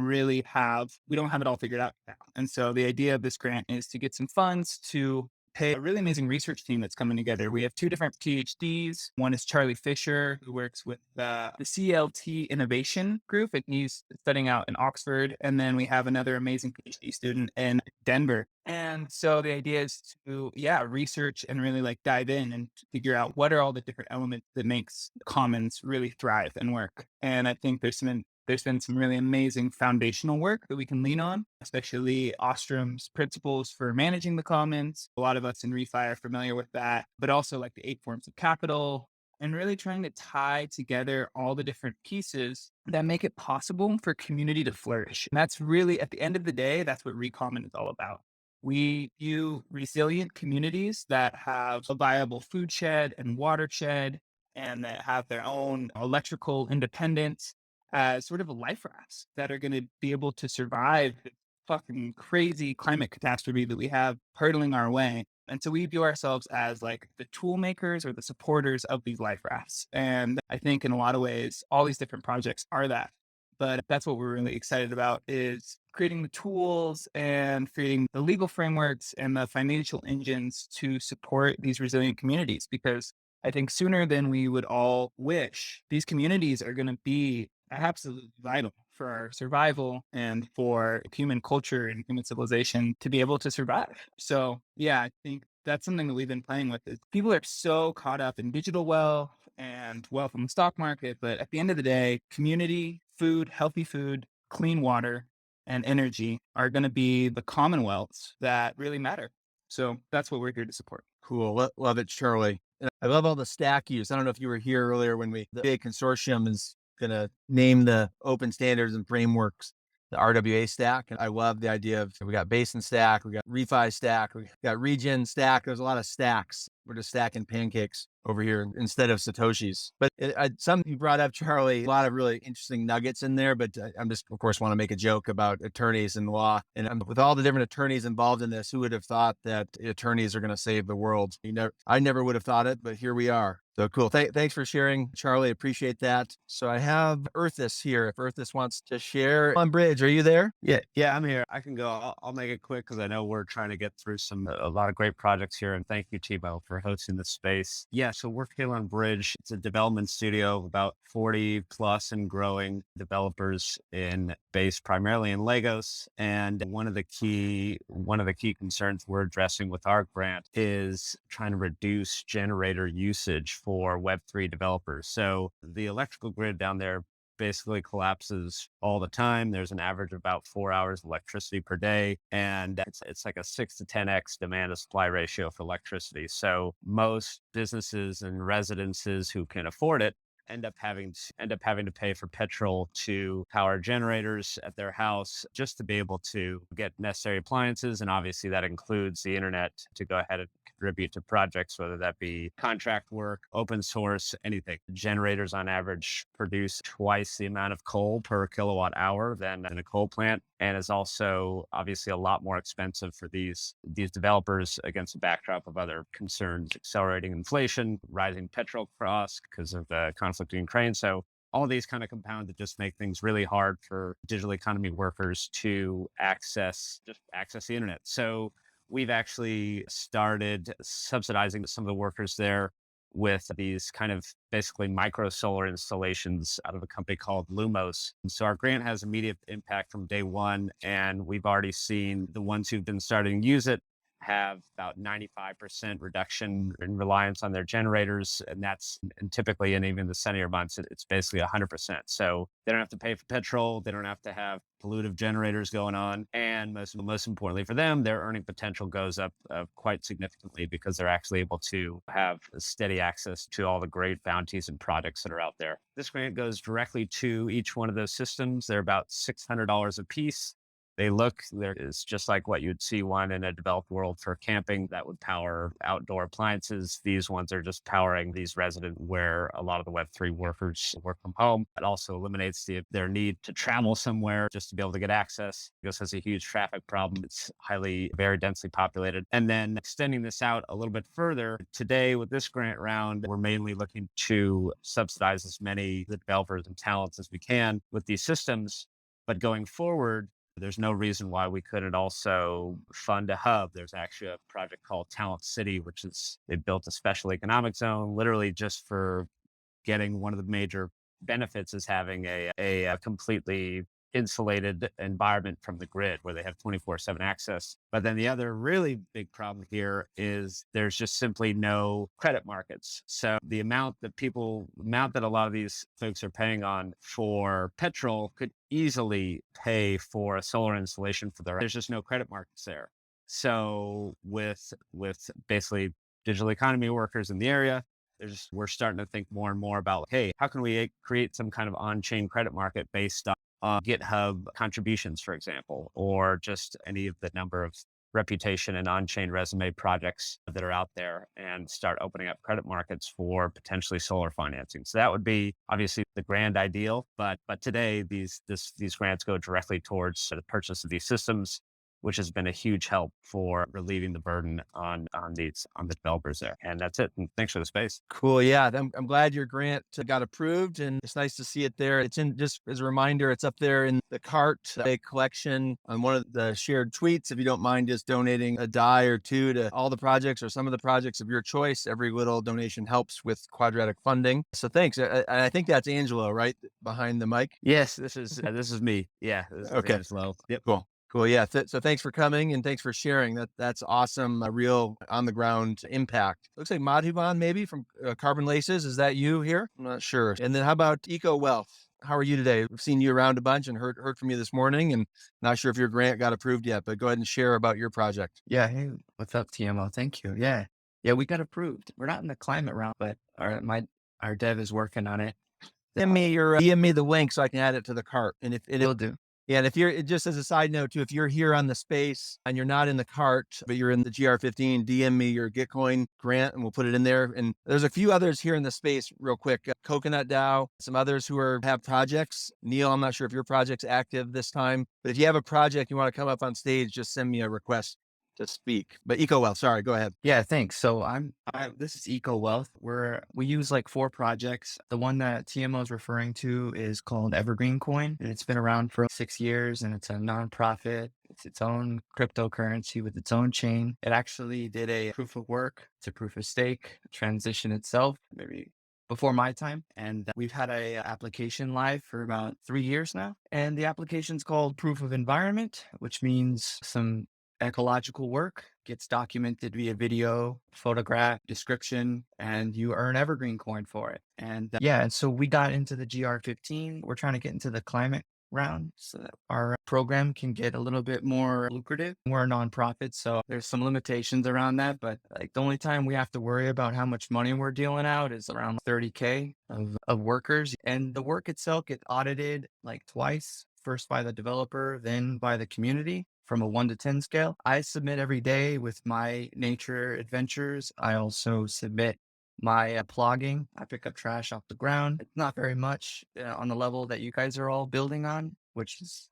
have it all figured out now. And so the idea of this grant is to get some funds to pay a really amazing research team that's coming together. We have two different PhDs. One is Charlie Fisher, who works with the CLT Innovation Group, and he's studying out in Oxford. And then we have another amazing PhD student in Denver. And so the idea is to, research and really like dive in and figure out what are all the different elements that makes commons really thrive and work. And I think there's been some really amazing foundational work that we can lean on, especially Ostrom's principles for managing the commons. A lot of us in ReFi are familiar with that, but also like the 8 forms of capital, and really trying to tie together all the different pieces that make it possible for community to flourish. And that's really, at the end of the day, that's what ReCommon is all about. We view resilient communities that have a viable food shed and watershed and that have their own electrical independence as sort of a life rafts that are going to be able to survive the fucking crazy climate catastrophe that we have hurtling our way. And so we view ourselves as like the tool makers or the supporters of these life rafts. And I think in a lot of ways, all these different projects are that. But that's what we're really excited about, is creating the tools and creating the legal frameworks and the financial engines to support these resilient communities. Because I think sooner than we would all wish, these communities are going to be absolutely vital for our survival and for human culture and human civilization to be able to survive. So yeah, I think that's something that we've been playing with. Is people are so caught up in digital wealth and wealth on the stock market, but at the end of the day, community, food, healthy food, clean water, and energy are going to be the commonwealths that really matter. So that's what we're here to support. Cool. Love it, Charlie. And I love all the stack use. I don't know if you were here earlier when the big consortium is going to name the open standards and frameworks the RWA stack. And I love the idea of, we got BASIN stack, we got ReFi stack, we got Regen stack. There's a lot of stacks. We're just stacking pancakes over here instead of Satoshis. But some you brought up, Charlie, a lot of really interesting nuggets in there. But I'm just, of course, want to make a joke about attorneys and law. And with all the different attorneys involved in this, who would have thought that attorneys are going to save the world? I never would have thought it, but here we are. So cool. Thanks for sharing, Charlie. Appreciate that. So I have Earthis here. If Earthis wants to share. On Bridge, are you there? Yeah, I'm here. I can go. I'll make it quick because I know we're trying to get through a lot of great projects here. And thank you, Timo, for hosting this space. Yeah, so we're Khalon Bridge. It's a development studio of about 40 plus and growing developers based primarily in Lagos. And one of the key concerns we're addressing with our grant is trying to reduce generator usage for Web3 developers. So the electrical grid down there basically collapses all the time. There's an average of about 4 hours of electricity per day. And it's like a 6 to 10x demand to supply ratio for electricity. So most businesses and residences who can afford it end up having to pay for petrol to power generators at their house just to be able to get necessary appliances. And obviously that includes the internet to go ahead and contribute to projects, whether that be contract work, open source, anything. Generators on average produce twice the amount of coal per kilowatt hour than in a coal plant, and is also obviously a lot more expensive for these developers against the backdrop of other concerns: accelerating inflation, rising petrol costs because of the conflict in Ukraine. So all these kind of compound to just make things really hard for digital economy workers to access the internet. So we've actually started subsidizing some of the workers there with these kind of basically micro solar installations out of a company called Lumos. And so our grant has immediate impact from day one, and we've already seen the ones who've been starting to use it have about 95% reduction in reliance on their generators. And typically in even the sunnier months, it's basically 100%. So they don't have to pay for petrol. They don't have to have pollutive generators going on. And most importantly for them, their earning potential goes up quite significantly because they're actually able to have steady access to all the great bounties and products that are out there. This grant goes directly to each one of those systems. They're about $600 a piece. There is just like what you'd see one in a developed world for camping that would power outdoor appliances. These ones are just powering these resident where a lot of the Web3 workers work from home. It also eliminates their need to travel somewhere just to be able to get access. This has a huge traffic problem. It's very densely populated. And then extending this out a little bit further, today with this grant round, we're mainly looking to subsidize as many of the developers and talents as we can with these systems. But going forward, there's no reason why we couldn't also fund a hub. There's actually a project called Talent City, they built a special economic zone literally just for getting one of the major benefits is having a completely insulated environment from the grid where they have 24/7 access. But then the other really big problem here is there's just simply no credit markets. So the amount that a lot of these folks are paying on for petrol could easily pay for a solar installation there's just no credit markets there. So with basically digital economy workers in the area, we're starting to think more and more about, hey, how can we create some kind of on-chain credit market based on GitHub contributions, for example, or just any of the number of reputation and on-chain resume projects that are out there, and start opening up credit markets for potentially solar financing. So that would be obviously the grand ideal, but today these grants go directly towards the purchase of these systems, which has been a huge help for relieving the burden on the developers there. And that's it. And thanks for the space. Cool. Yeah. I'm glad your grant got approved, and it's nice to see it there. It's just as a reminder, it's up there in the cart, a collection on one of the shared tweets. If you don't mind just donating a die or two to all the projects or some of the projects of your choice, every little donation helps with quadratic funding. So thanks. I think that's Angelo, right? Behind the mic. Yes, this is me. Yeah. Okay. Angelo. Yep. Cool. Yeah. So thanks for coming and thanks for sharing. That's awesome. A real on the ground impact. Looks like Madhuban maybe from Carbon Laces. Is that you here? I'm not sure. And then how about Eco Wealth? How are you today? We've seen you around a bunch and heard from you this morning, and not sure if your grant got approved yet, but go ahead and share about your project. Yeah. Hey, what's up, TMO? Thank you. Yeah, we got approved. We're not in the climate round, but our dev is working on it. DM me the link so I can add it to the cart. And if it will do. Yeah, and if you're, just as a side note too, if you're here on the space and you're not in the cart, but you're in the GR15, DM me your Gitcoin grant and we'll put it in there. And there's a few others here in the space real quick. Coconut DAO, some others who have projects. Neil, I'm not sure if your project's active this time, but if you have a project you want to come up on stage, just send me a request to speak. But EcoWealth, sorry, go ahead. Yeah, thanks. So this is EcoWealth. We use like 4 projects. The one that TMO is referring to is called Evergreen Coin, and it's been around for 6 years, and it's a nonprofit. It's its own cryptocurrency with its own chain. It actually did a proof of work to proof of stake transition itself, maybe before my time. And we've had a application live for about 3 years now. And the application's called Proof of Environment, which means some ecological work gets documented via video, photograph, description, and you earn Evergreen Coin for it. And and so we got into the GR15. We're trying to get into the climate round so that our program can get a little bit more lucrative. We're a nonprofit, so there's some limitations around that, but like the only time we have to worry about how much money we're dealing out is around 30K of workers. And the work itself gets audited like twice, first by the developer, then by the community, from a 1 to 10 scale. I submit every day with my nature adventures. I also submit my plogging. I pick up trash off the ground. It's not very much on the level that you guys are all building on, which is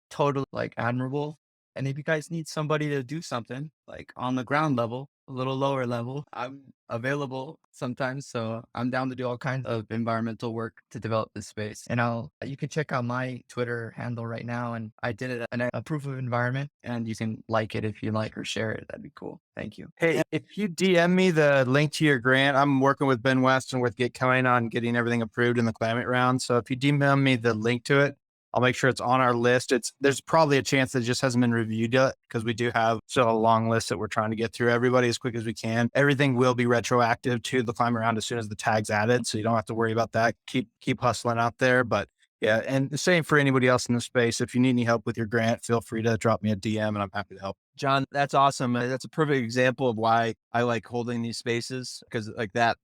totally like admirable. And if you guys need somebody to do something like on the ground level, a little lower level. I'm available sometimes, so I'm down to do all kinds of environmental work to develop this space. And you can check out my Twitter handle right now. And I did it a proof of environment, and you can like it if you like or share it. That'd be cool. Thank you. Hey, if you DM me the link to your grant, I'm working with Ben West and with Gitcoin on getting everything approved in the climate round. So if you DM me the link to it, I'll make sure it's on our list. There's probably a chance that it just hasn't been reviewed yet because we do have still a long list that we're trying to get through everybody as quick as we can. Everything will be retroactive to the climate round as soon as the tag's added. So you don't have to worry about that. Keep hustling out there. But yeah, and the same for anybody else in the space. If you need any help with your grant, feel free to drop me a DM and I'm happy to help. John, that's awesome. That's a perfect example of why I like holding these spaces because like that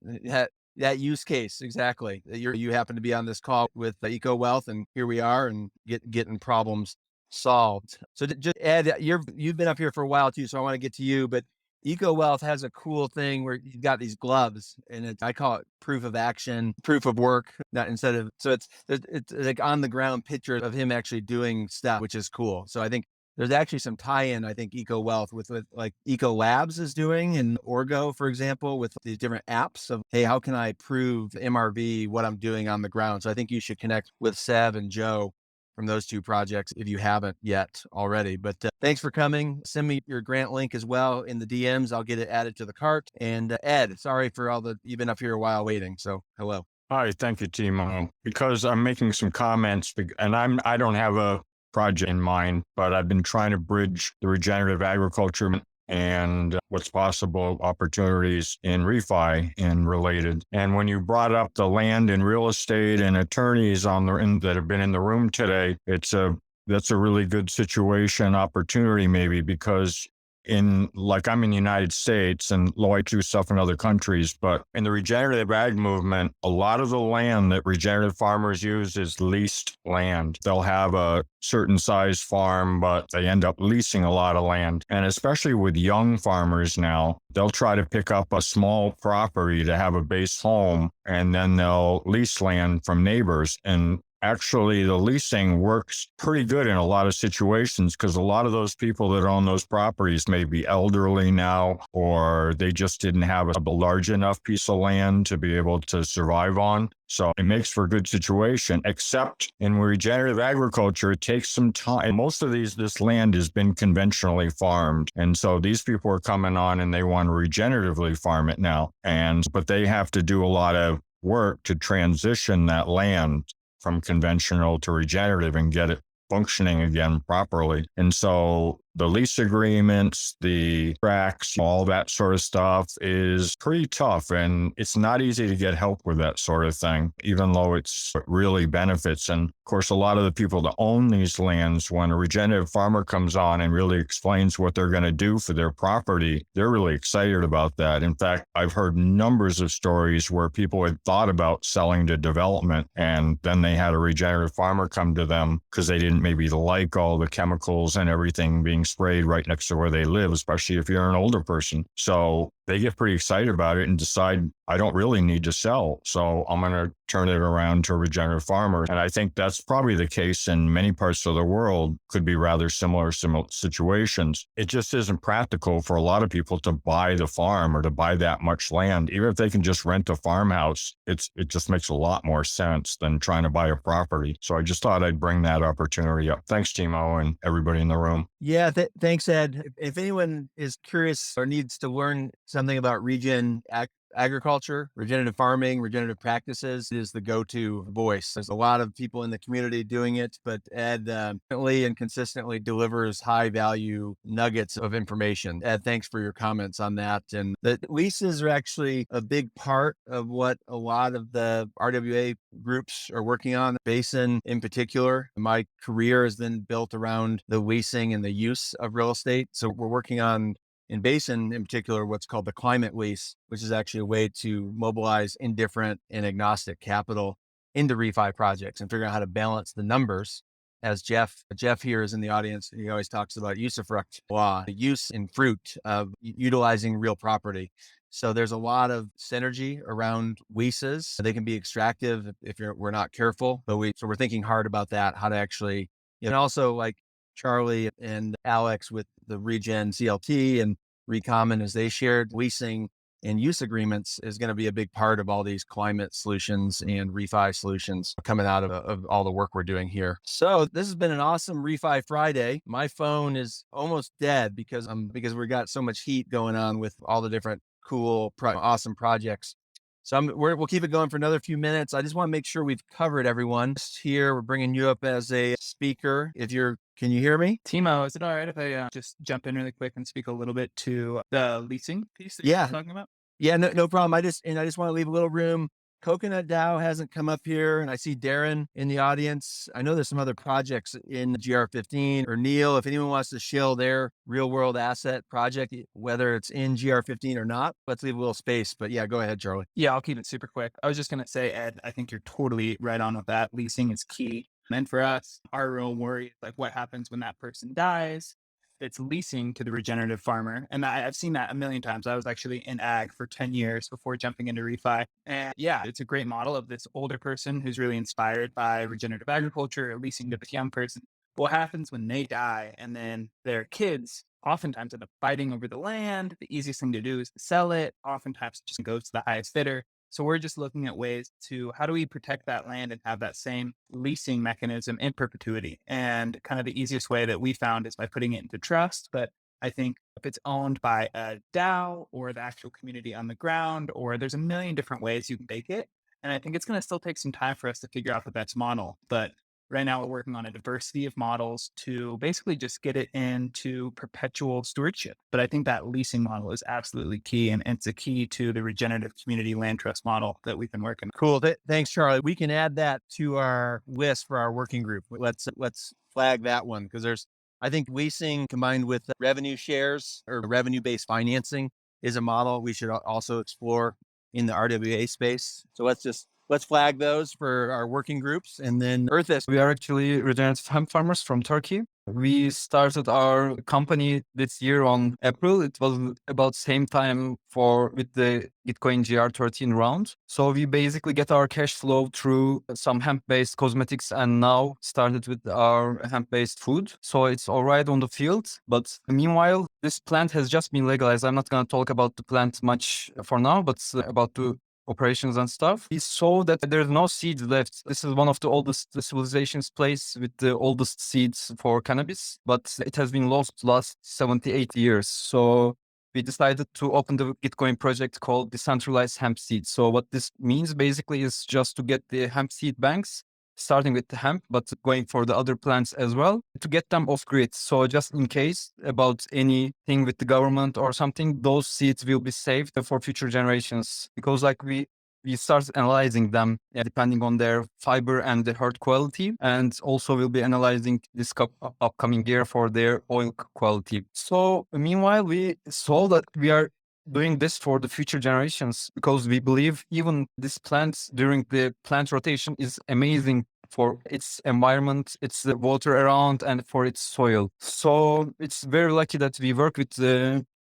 use case, exactly. You happen to be on this call with Eco Wealth, and here we are, and getting problems solved. So just Ed, you've been up here for a while too, so I want to get to you. But Eco Wealth has a cool thing where you've got these gloves, and I call it proof of action, proof of work. It's like on the ground picture of him actually doing stuff, which is cool. So I think there's actually some tie-in, I think, Eco Wealth with like Eco Labs is doing and Orgo, for example, with these different apps of, hey, how can I prove MRV what I'm doing on the ground? So I think you should connect with Sev and Joe from those two projects if you haven't yet already. But thanks for coming. Send me your grant link as well in the DMs. I'll get it added to the cart. And Ed, sorry for you've been up here a while waiting. So hello. Hi, thank you, Timo. Because I'm making some comments and I don't have a project in mind, but I've been trying to bridge the regenerative agriculture and what's possible opportunities in ReFi and related. And when you brought up the land and real estate and attorneys that have been in the room today, that's a really good situation opportunity maybe because I'm in the United States and I do stuff in other countries, but in the regenerative ag movement, a lot of the land that regenerative farmers use is leased land. They'll have a certain size farm, but they end up leasing a lot of land. And especially with young farmers now, they'll try to pick up a small property to have a base home, and then they'll lease land from neighbors. And actually, the leasing works pretty good in a lot of situations because a lot of those people that own those properties may be elderly now, or they just didn't have a large enough piece of land to be able to survive on. So it makes for a good situation, except in regenerative agriculture, it takes some time. Most of this land has been conventionally farmed. And so these people are coming on and they want to regeneratively farm it now. But they have to do a lot of work to transition that land from conventional to regenerative and get it functioning again properly. And so the lease agreements, the tracks, all that sort of stuff is pretty tough. And it's not easy to get help with that sort of thing, even though it really benefits. And of course, a lot of the people that own these lands, when a regenerative farmer comes on and really explains what they're going to do for their property, they're really excited about that. In fact, I've heard numbers of stories where people had thought about selling to development, and then they had a regenerative farmer come to them because they didn't maybe like all the chemicals and everything being sprayed right next to where they live, especially if you're an older person. So they get pretty excited about it and decide, I don't really need to sell, so I'm going to turn it around to a regenerative farmer. And I think that's probably the case in many parts of the world, could be rather similar situations. It just isn't practical for a lot of people to buy the farm or to buy that much land. Even if they can just rent a farmhouse, it just makes a lot more sense than trying to buy a property. So I just thought I'd bring that opportunity up. Thanks, Timo, and everybody in the room. Yeah, thanks, Ed. If anyone is curious or needs to learn something about regen agriculture, regenerative farming, regenerative practices, is the go-to voice. There's a lot of people in the community doing it, but Ed frequently and consistently delivers high-value nuggets of information. Ed, thanks for your comments on that. And the leases are actually a big part of what a lot of the RWA groups are working on. BASIN in particular, my career has been built around the leasing and the use of real estate. So we're working on, in BASIN in particular, what's called the climate lease, which is actually a way to mobilize indifferent and agnostic capital into ReFi projects and figure out how to balance the numbers. As Jeff here is in the audience, he always talks about usufruct law, the use in fruit of utilizing real property. So there's a lot of synergy around leases. They can be extractive if we're not careful, but we're thinking hard about that, how to actually, and also like Charlie and Alex with the Regen CLT and ReCommon, as they shared, leasing and use agreements is going to be a big part of all these climate solutions and ReFi solutions coming out of all the work we're doing here. So this has been an awesome ReFi Friday. My phone is almost dead because we got so much heat going on with all the different cool, awesome projects. So we'll keep it going for another few minutes. I just want to make sure we've covered everyone. Here, we're bringing you up as a speaker. Can you hear me? Timo, is it all right if I just jump in really quick and speak a little bit to the leasing piece that you're talking about? Yeah, no problem. I just want to leave a little room. Coconut DAO hasn't come up here, and I see Darren in the audience. I know there's some other projects in GR15, or Neil, if anyone wants to shill their real world asset project, whether it's in GR15 or not, let's leave a little space. But yeah, go ahead, Charlie. Yeah, I'll keep it super quick. I was just going to say, Ed, I think you're totally right on with that. Leasing is key. And for us, our real worry is like what happens when that person dies. It's leasing to the regenerative farmer. And I've seen that a million times. I was actually in ag for 10 years before jumping into ReFi. And yeah, it's a great model of this older person who's really inspired by regenerative agriculture, leasing to this young person. What happens when they die and then their kids oftentimes end up fighting over the land? The easiest thing to do is to sell it. Oftentimes it just goes to the highest bidder. So we're just looking at ways to how do we protect that land and have that same leasing mechanism in perpetuity. And kind of the easiest way that we found is by putting it into trust. But I think if it's owned by a DAO or the actual community on the ground, or there's a million different ways you can make it. And I think it's going to still take some time for us to figure out the best model. But right now, we're working on a diversity of models to basically just get it into perpetual stewardship. But I think that leasing model is absolutely key, and it's a key to the regenerative community land trust model that we've been working on. Cool. Thanks, Charlie. We can add that to our list for our working group. Let's flag that one because I think leasing combined with revenue shares or revenue-based financing is a model we should also explore in the RWA space. So let's flag those for our working groups. And then Earthis. We are actually regenerative hemp farmers from Turkey. We started our company this year on April. It was about same time with the Gitcoin GR13 round. So we basically get our cash flow through some hemp-based cosmetics and now started with our hemp-based food. So it's all right on the field. But meanwhile, this plant has just been legalized. I'm not going to talk about the plant much for now, but about the operations and stuff. We saw that there's no seeds left. This is one of the oldest civilizations place with the oldest seeds for cannabis, but it has been lost last 78 years. So we decided to open the Gitcoin project called Decentralized Hemp Seeds. So what this means basically is just to get the hemp seed banks, starting with the hemp, but going for the other plants as well, to get them off grid. So just in case about anything with the government or something, those seeds will be saved for future generations. Because like we start analyzing them depending on their fiber and the herd quality. And also we'll be analyzing this upcoming year for their oil quality. So meanwhile, we saw that we are doing this for the future generations because we believe even this plant during the plant rotation is amazing for its environment, its water around, and for its soil. So it's very lucky that we work with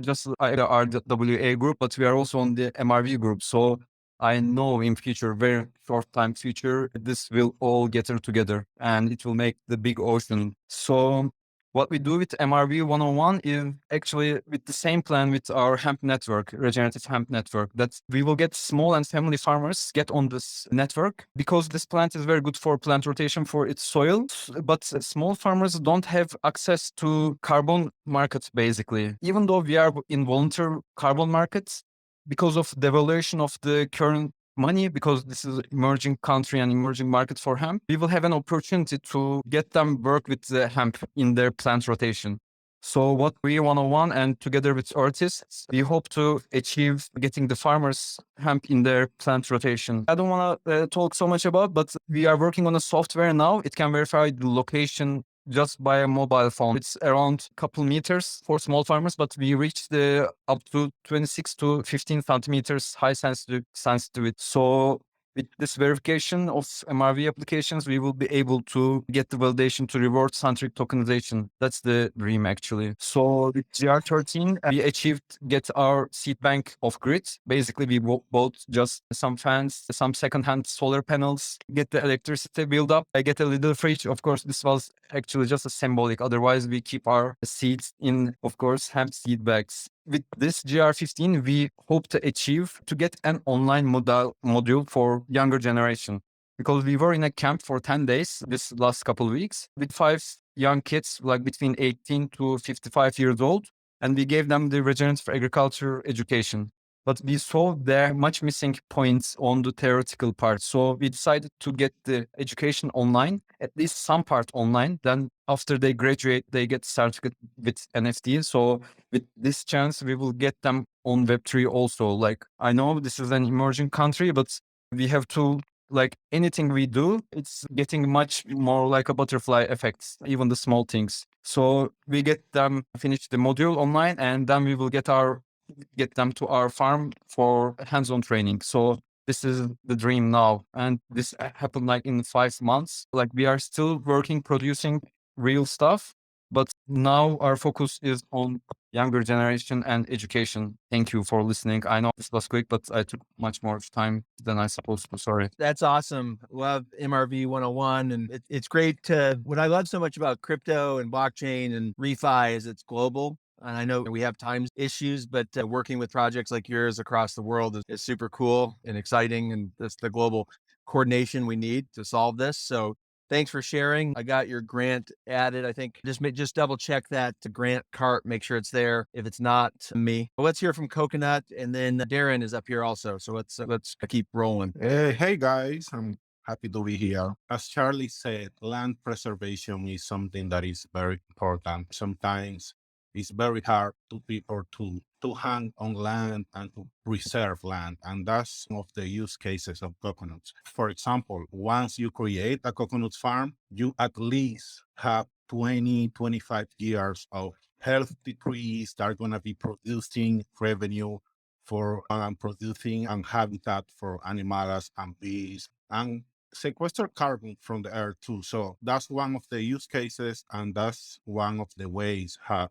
just the RWA group, but we are also on the MRV group. So I know in future, very short time future, this will all get together and it will make the big ocean. So what we do with MRV 101 is actually with the same plan with our hemp network, Regenerative Hemp Network, that we will get small and family farmers get on this network because this plant is very good for plant rotation for its soil. But small farmers don't have access to carbon markets, basically. Even though we are in voluntary carbon markets, because of devaluation of the current money, because this is emerging country and emerging market for hemp, we will have an opportunity to get them work with the hemp in their plant rotation. So what we 101 and together with artists, we hope to achieve getting the farmers hemp in their plant rotation. I don't want to talk so much about, but we are working on a software now. It can verify the location just by a mobile phone. It's around a couple meters for small farmers, but we reached the up to 26 to 15 centimeters high sensitivity. So with this verification of MRV applications, we will be able to get the validation to reward-centric tokenization. That's the dream, actually. So with GR13, we achieved get our seed bank off grid. Basically, we bought just some fans, some second-hand solar panels, get the electricity build up. I get a little fridge. Of course, this was actually just a symbolic. Otherwise, we keep our seeds in, of course, hemp seed bags. with this GR15, we hope to achieve to get an online module for younger generation. Because we were in a camp for 10 days this last couple of weeks with 5 young kids, like between 18 to 55 years old. And we gave them the regenerative agriculture education. But we saw there much missing points on the theoretical part. So we decided to get the education online, at least some part online. Then after they graduate, they get certificate with NFT. So with this chance, we will get them on Web3 also. Like, I know this is an emerging country, but we have to, like, anything we do, it's getting much more like a butterfly effect, even the small things. So we get them finish the module online, and then we will get them to our farm for hands-on training. So this is the dream now. And this happened like in 5 months. Like, we are still working, producing real stuff, but now our focus is on younger generation and education. Thank you for listening. I know this was quick, but I took much more time than I supposed to. Sorry. That's awesome. Love MRV 101. And it's great what I love so much about crypto and blockchain and ReFi is it's global. And I know we have time issues, but working with projects like yours across the world is super cool and exciting. And that's the global coordination we need to solve this. So thanks for sharing. I got your grant added. I think just double check that to grant cart, make sure it's there. If it's not, me. Let's hear from Coconut, and then Darren is up here also. So let's keep rolling. Hey guys, I'm happy to be here. As Charlie said, land preservation is something that is very important. Sometimes it's very hard to people to hang on land and to preserve land. And that's one of the use cases of coconuts. For example, once you create a coconut farm, you at least have 25 years of healthy trees that are going to be producing revenue for producing and habitat for animals and bees, and sequester carbon from the earth too. So that's one of the use cases, and that's one of the ways how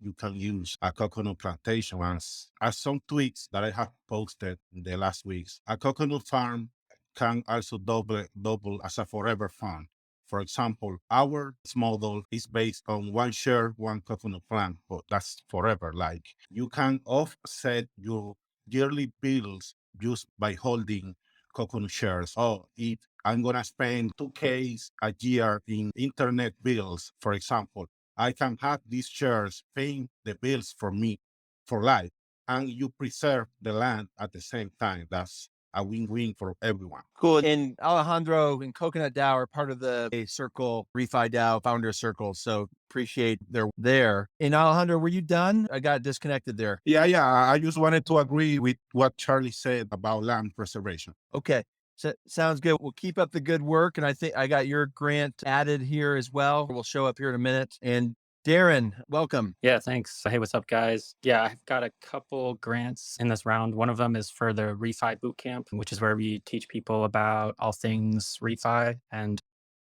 you can use a coconut plantation. As some tweets that I have posted in the last weeks, a coconut farm can also double as a forever fund. For example, our model is based on 1 share, 1 coconut plant, but that's forever. Like, you can offset your yearly bills just by holding coconut shares. Oh, if I'm going to spend 2K a year in internet bills, for example, I can have these shares paying the bills for me for life, and you preserve the land at the same time. That's a win-win for everyone. Cool. And Alejandro and Coconut DAO are part of the Circle, ReFi DAO Founder Circle. So appreciate they're there. And Alejandro, were you done? I got disconnected there. Yeah. I just wanted to agree with what Charlie said about land preservation. Okay. So, sounds good. We'll keep up the good work. And I think I got your grant added here as well. We'll show up here in a minute. And Darren, welcome. Yeah, thanks. Hey, what's up, guys? Yeah, I've got a couple grants in this round. One of them is for the ReFi Bootcamp, which is where we teach people about all things ReFi, and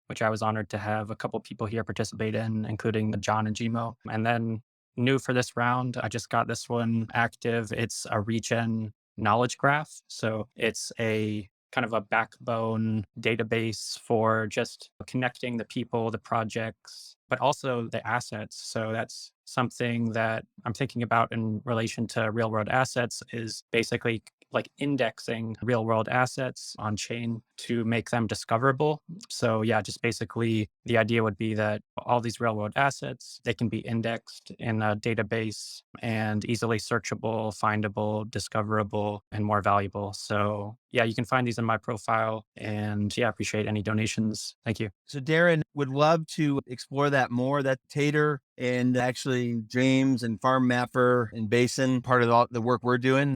which I was honored to have a couple people here participate in, including John and Gmo. And then new for this round, I just got this one active. It's a Regen knowledge graph. So it's a kind of a backbone database for just connecting the people, the projects, but also the assets. So that's something that I'm thinking about in relation to real world assets, is basically like indexing real world assets on chain to make them discoverable. So yeah, just basically the idea would be that all these real world assets, they can be indexed in a database and easily searchable, findable, discoverable, and more valuable. So yeah, you can find these in my profile, and yeah, appreciate any donations. Thank you. So Darren, would love to explore that more. That Tater and actually James and Farm Mapper and BASIN, part of the work we're doing,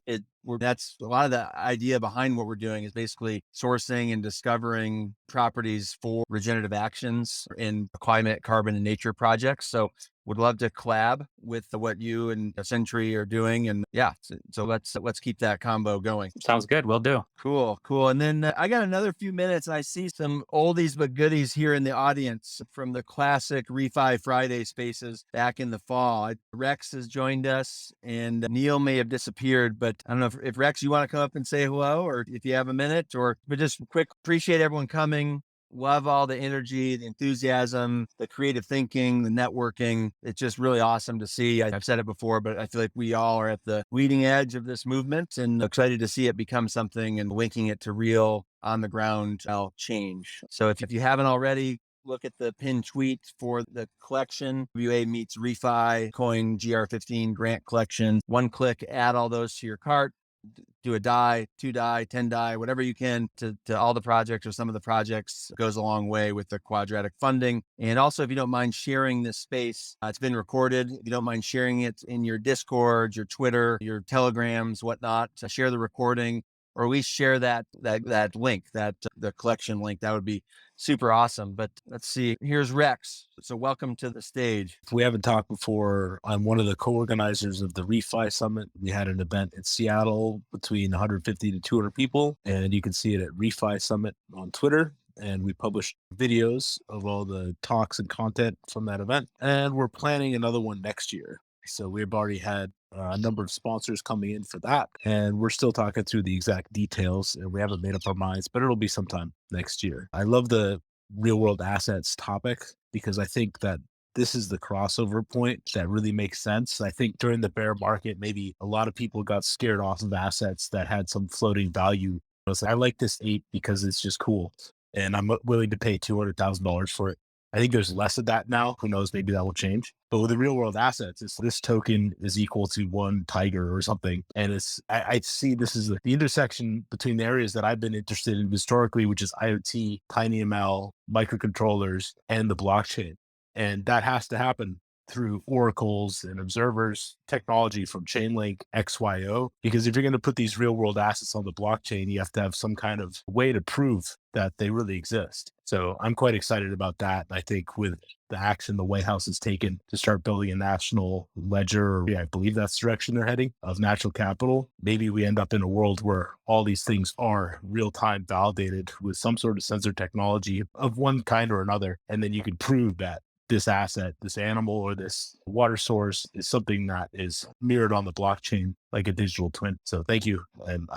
that's a lot of the idea behind what we're doing is basically sourcing and discovering properties for regenerative actions in climate, carbon, and nature projects. So would love to collab with what you and Century are doing. And yeah, so let's keep that combo going. Sounds good. Will do. Cool. And then I got another few minutes, and I see some oldies but goodies here in the audience from the classic ReFiFriday spaces back in the fall. Rex has joined us, and Neil may have disappeared, but I don't know if Rex, you want to come up and say hello, or if you have a minute, but just quick, appreciate everyone coming. Love all the energy, the enthusiasm, the creative thinking, the networking. It's just really awesome to see. I've said it before, but I feel like we all are at the leading edge of this movement and excited to see it become something and linking it to real on the ground change. So if you haven't already, look at the pinned tweet for the collection. RWA meets ReFi Coin GR15 grant collection. One click, add all those to your cart. Do a die, 2 die, 10 die, whatever you can to all the projects or some of the projects goes a long way with the quadratic funding. And also, if you don't mind sharing this space, it's been recorded. If you don't mind sharing it in your Discord, your Twitter, your Telegrams, whatnot, share the recording, or at least share that link, the collection link. That would be super awesome. But let's see, here's Rex. So welcome to the stage. If we haven't talked before, I'm one of the co-organizers of the ReFiSummit. We had an event in Seattle between 150 to 200 people, and you can see it at ReFiSummit on Twitter. And we published videos of all the talks and content from that event. And we're planning another one next year. So we've already had a number of sponsors coming in for that. And we're still talking through the exact details, and we haven't made up our minds, but it'll be sometime next year. I love the real world assets topic because I think that this is the crossover point that really makes sense. I think during the bear market, maybe a lot of people got scared off of assets that had some floating value. I was like, I like this ape because it's just cool, and I'm willing to pay $200,000 for it. I think there's less of that now. Who knows? Maybe that will change. But with the real world assets, it's this token is equal to one tiger or something. And I see this is the intersection between the areas that I've been interested in historically, which is IoT, TinyML, microcontrollers, and the blockchain. And that has to happen through oracles and observers, technology from Chainlink, XYO, because if you're going to put these real world assets on the blockchain, you have to have some kind of way to prove that they really exist. So I'm quite excited about that. I think with the action the White House has taken to start building a national ledger, or I believe that's the direction they're heading, of natural capital, maybe we end up in a world where all these things are real-time validated with some sort of sensor technology of one kind or another. And then you can prove that this asset, this animal, or this water source is something that is mirrored on the blockchain like a digital twin. So thank you. And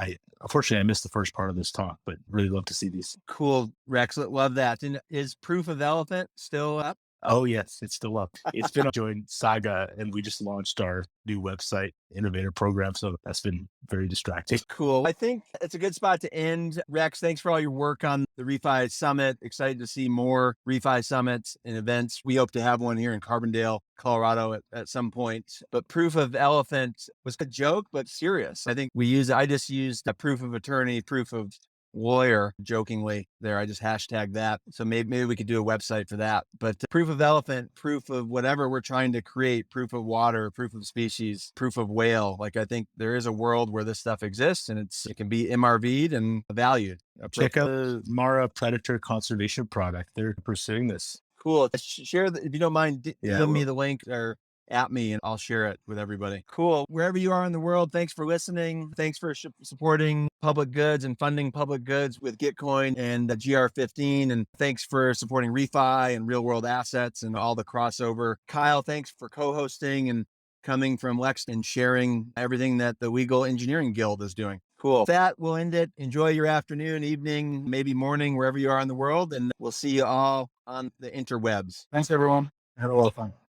unfortunately, I missed the first part of this talk, but really love to see these. Cool, Rex. Love that. And is Proof of Elephant still up? Oh, yes, it's still up. It's been joined Saga, and we just launched our new website innovator program. So that's been very distracting. Cool. I think it's a good spot to end. Rex, thanks for all your work on the ReFi Summit. Excited to see more ReFi Summits and events. We hope to have one here in Carbondale, Colorado at some point. But Proof of Elephant was a joke, but serious. I think I just used a proof of attorney, proof of lawyer jokingly there. I just hashtag that. So maybe we could do a website for that. But proof of elephant, proof of whatever we're trying to create, proof of water, proof of species, proof of whale. Like I think there is a world where this stuff exists and it can be MRV'd and valued. Check out the Mara Predator Conservation Product. They're pursuing this. Cool. Share if you don't mind, give me the link or at me and I'll share it with everybody. Cool. Wherever you are in the world, thanks for listening. Thanks for supporting public goods and funding public goods with Gitcoin and the GR15. And thanks for supporting ReFi and real world assets and all the crossover. Kyle, thanks for co-hosting and coming from Lex and sharing everything that the Legal Engineering Guild is doing. Cool. With that, we'll end it. Enjoy your afternoon, evening, maybe morning, wherever you are in the world. And we'll see you all on the interwebs. Thanks, everyone. Had a lot of fun.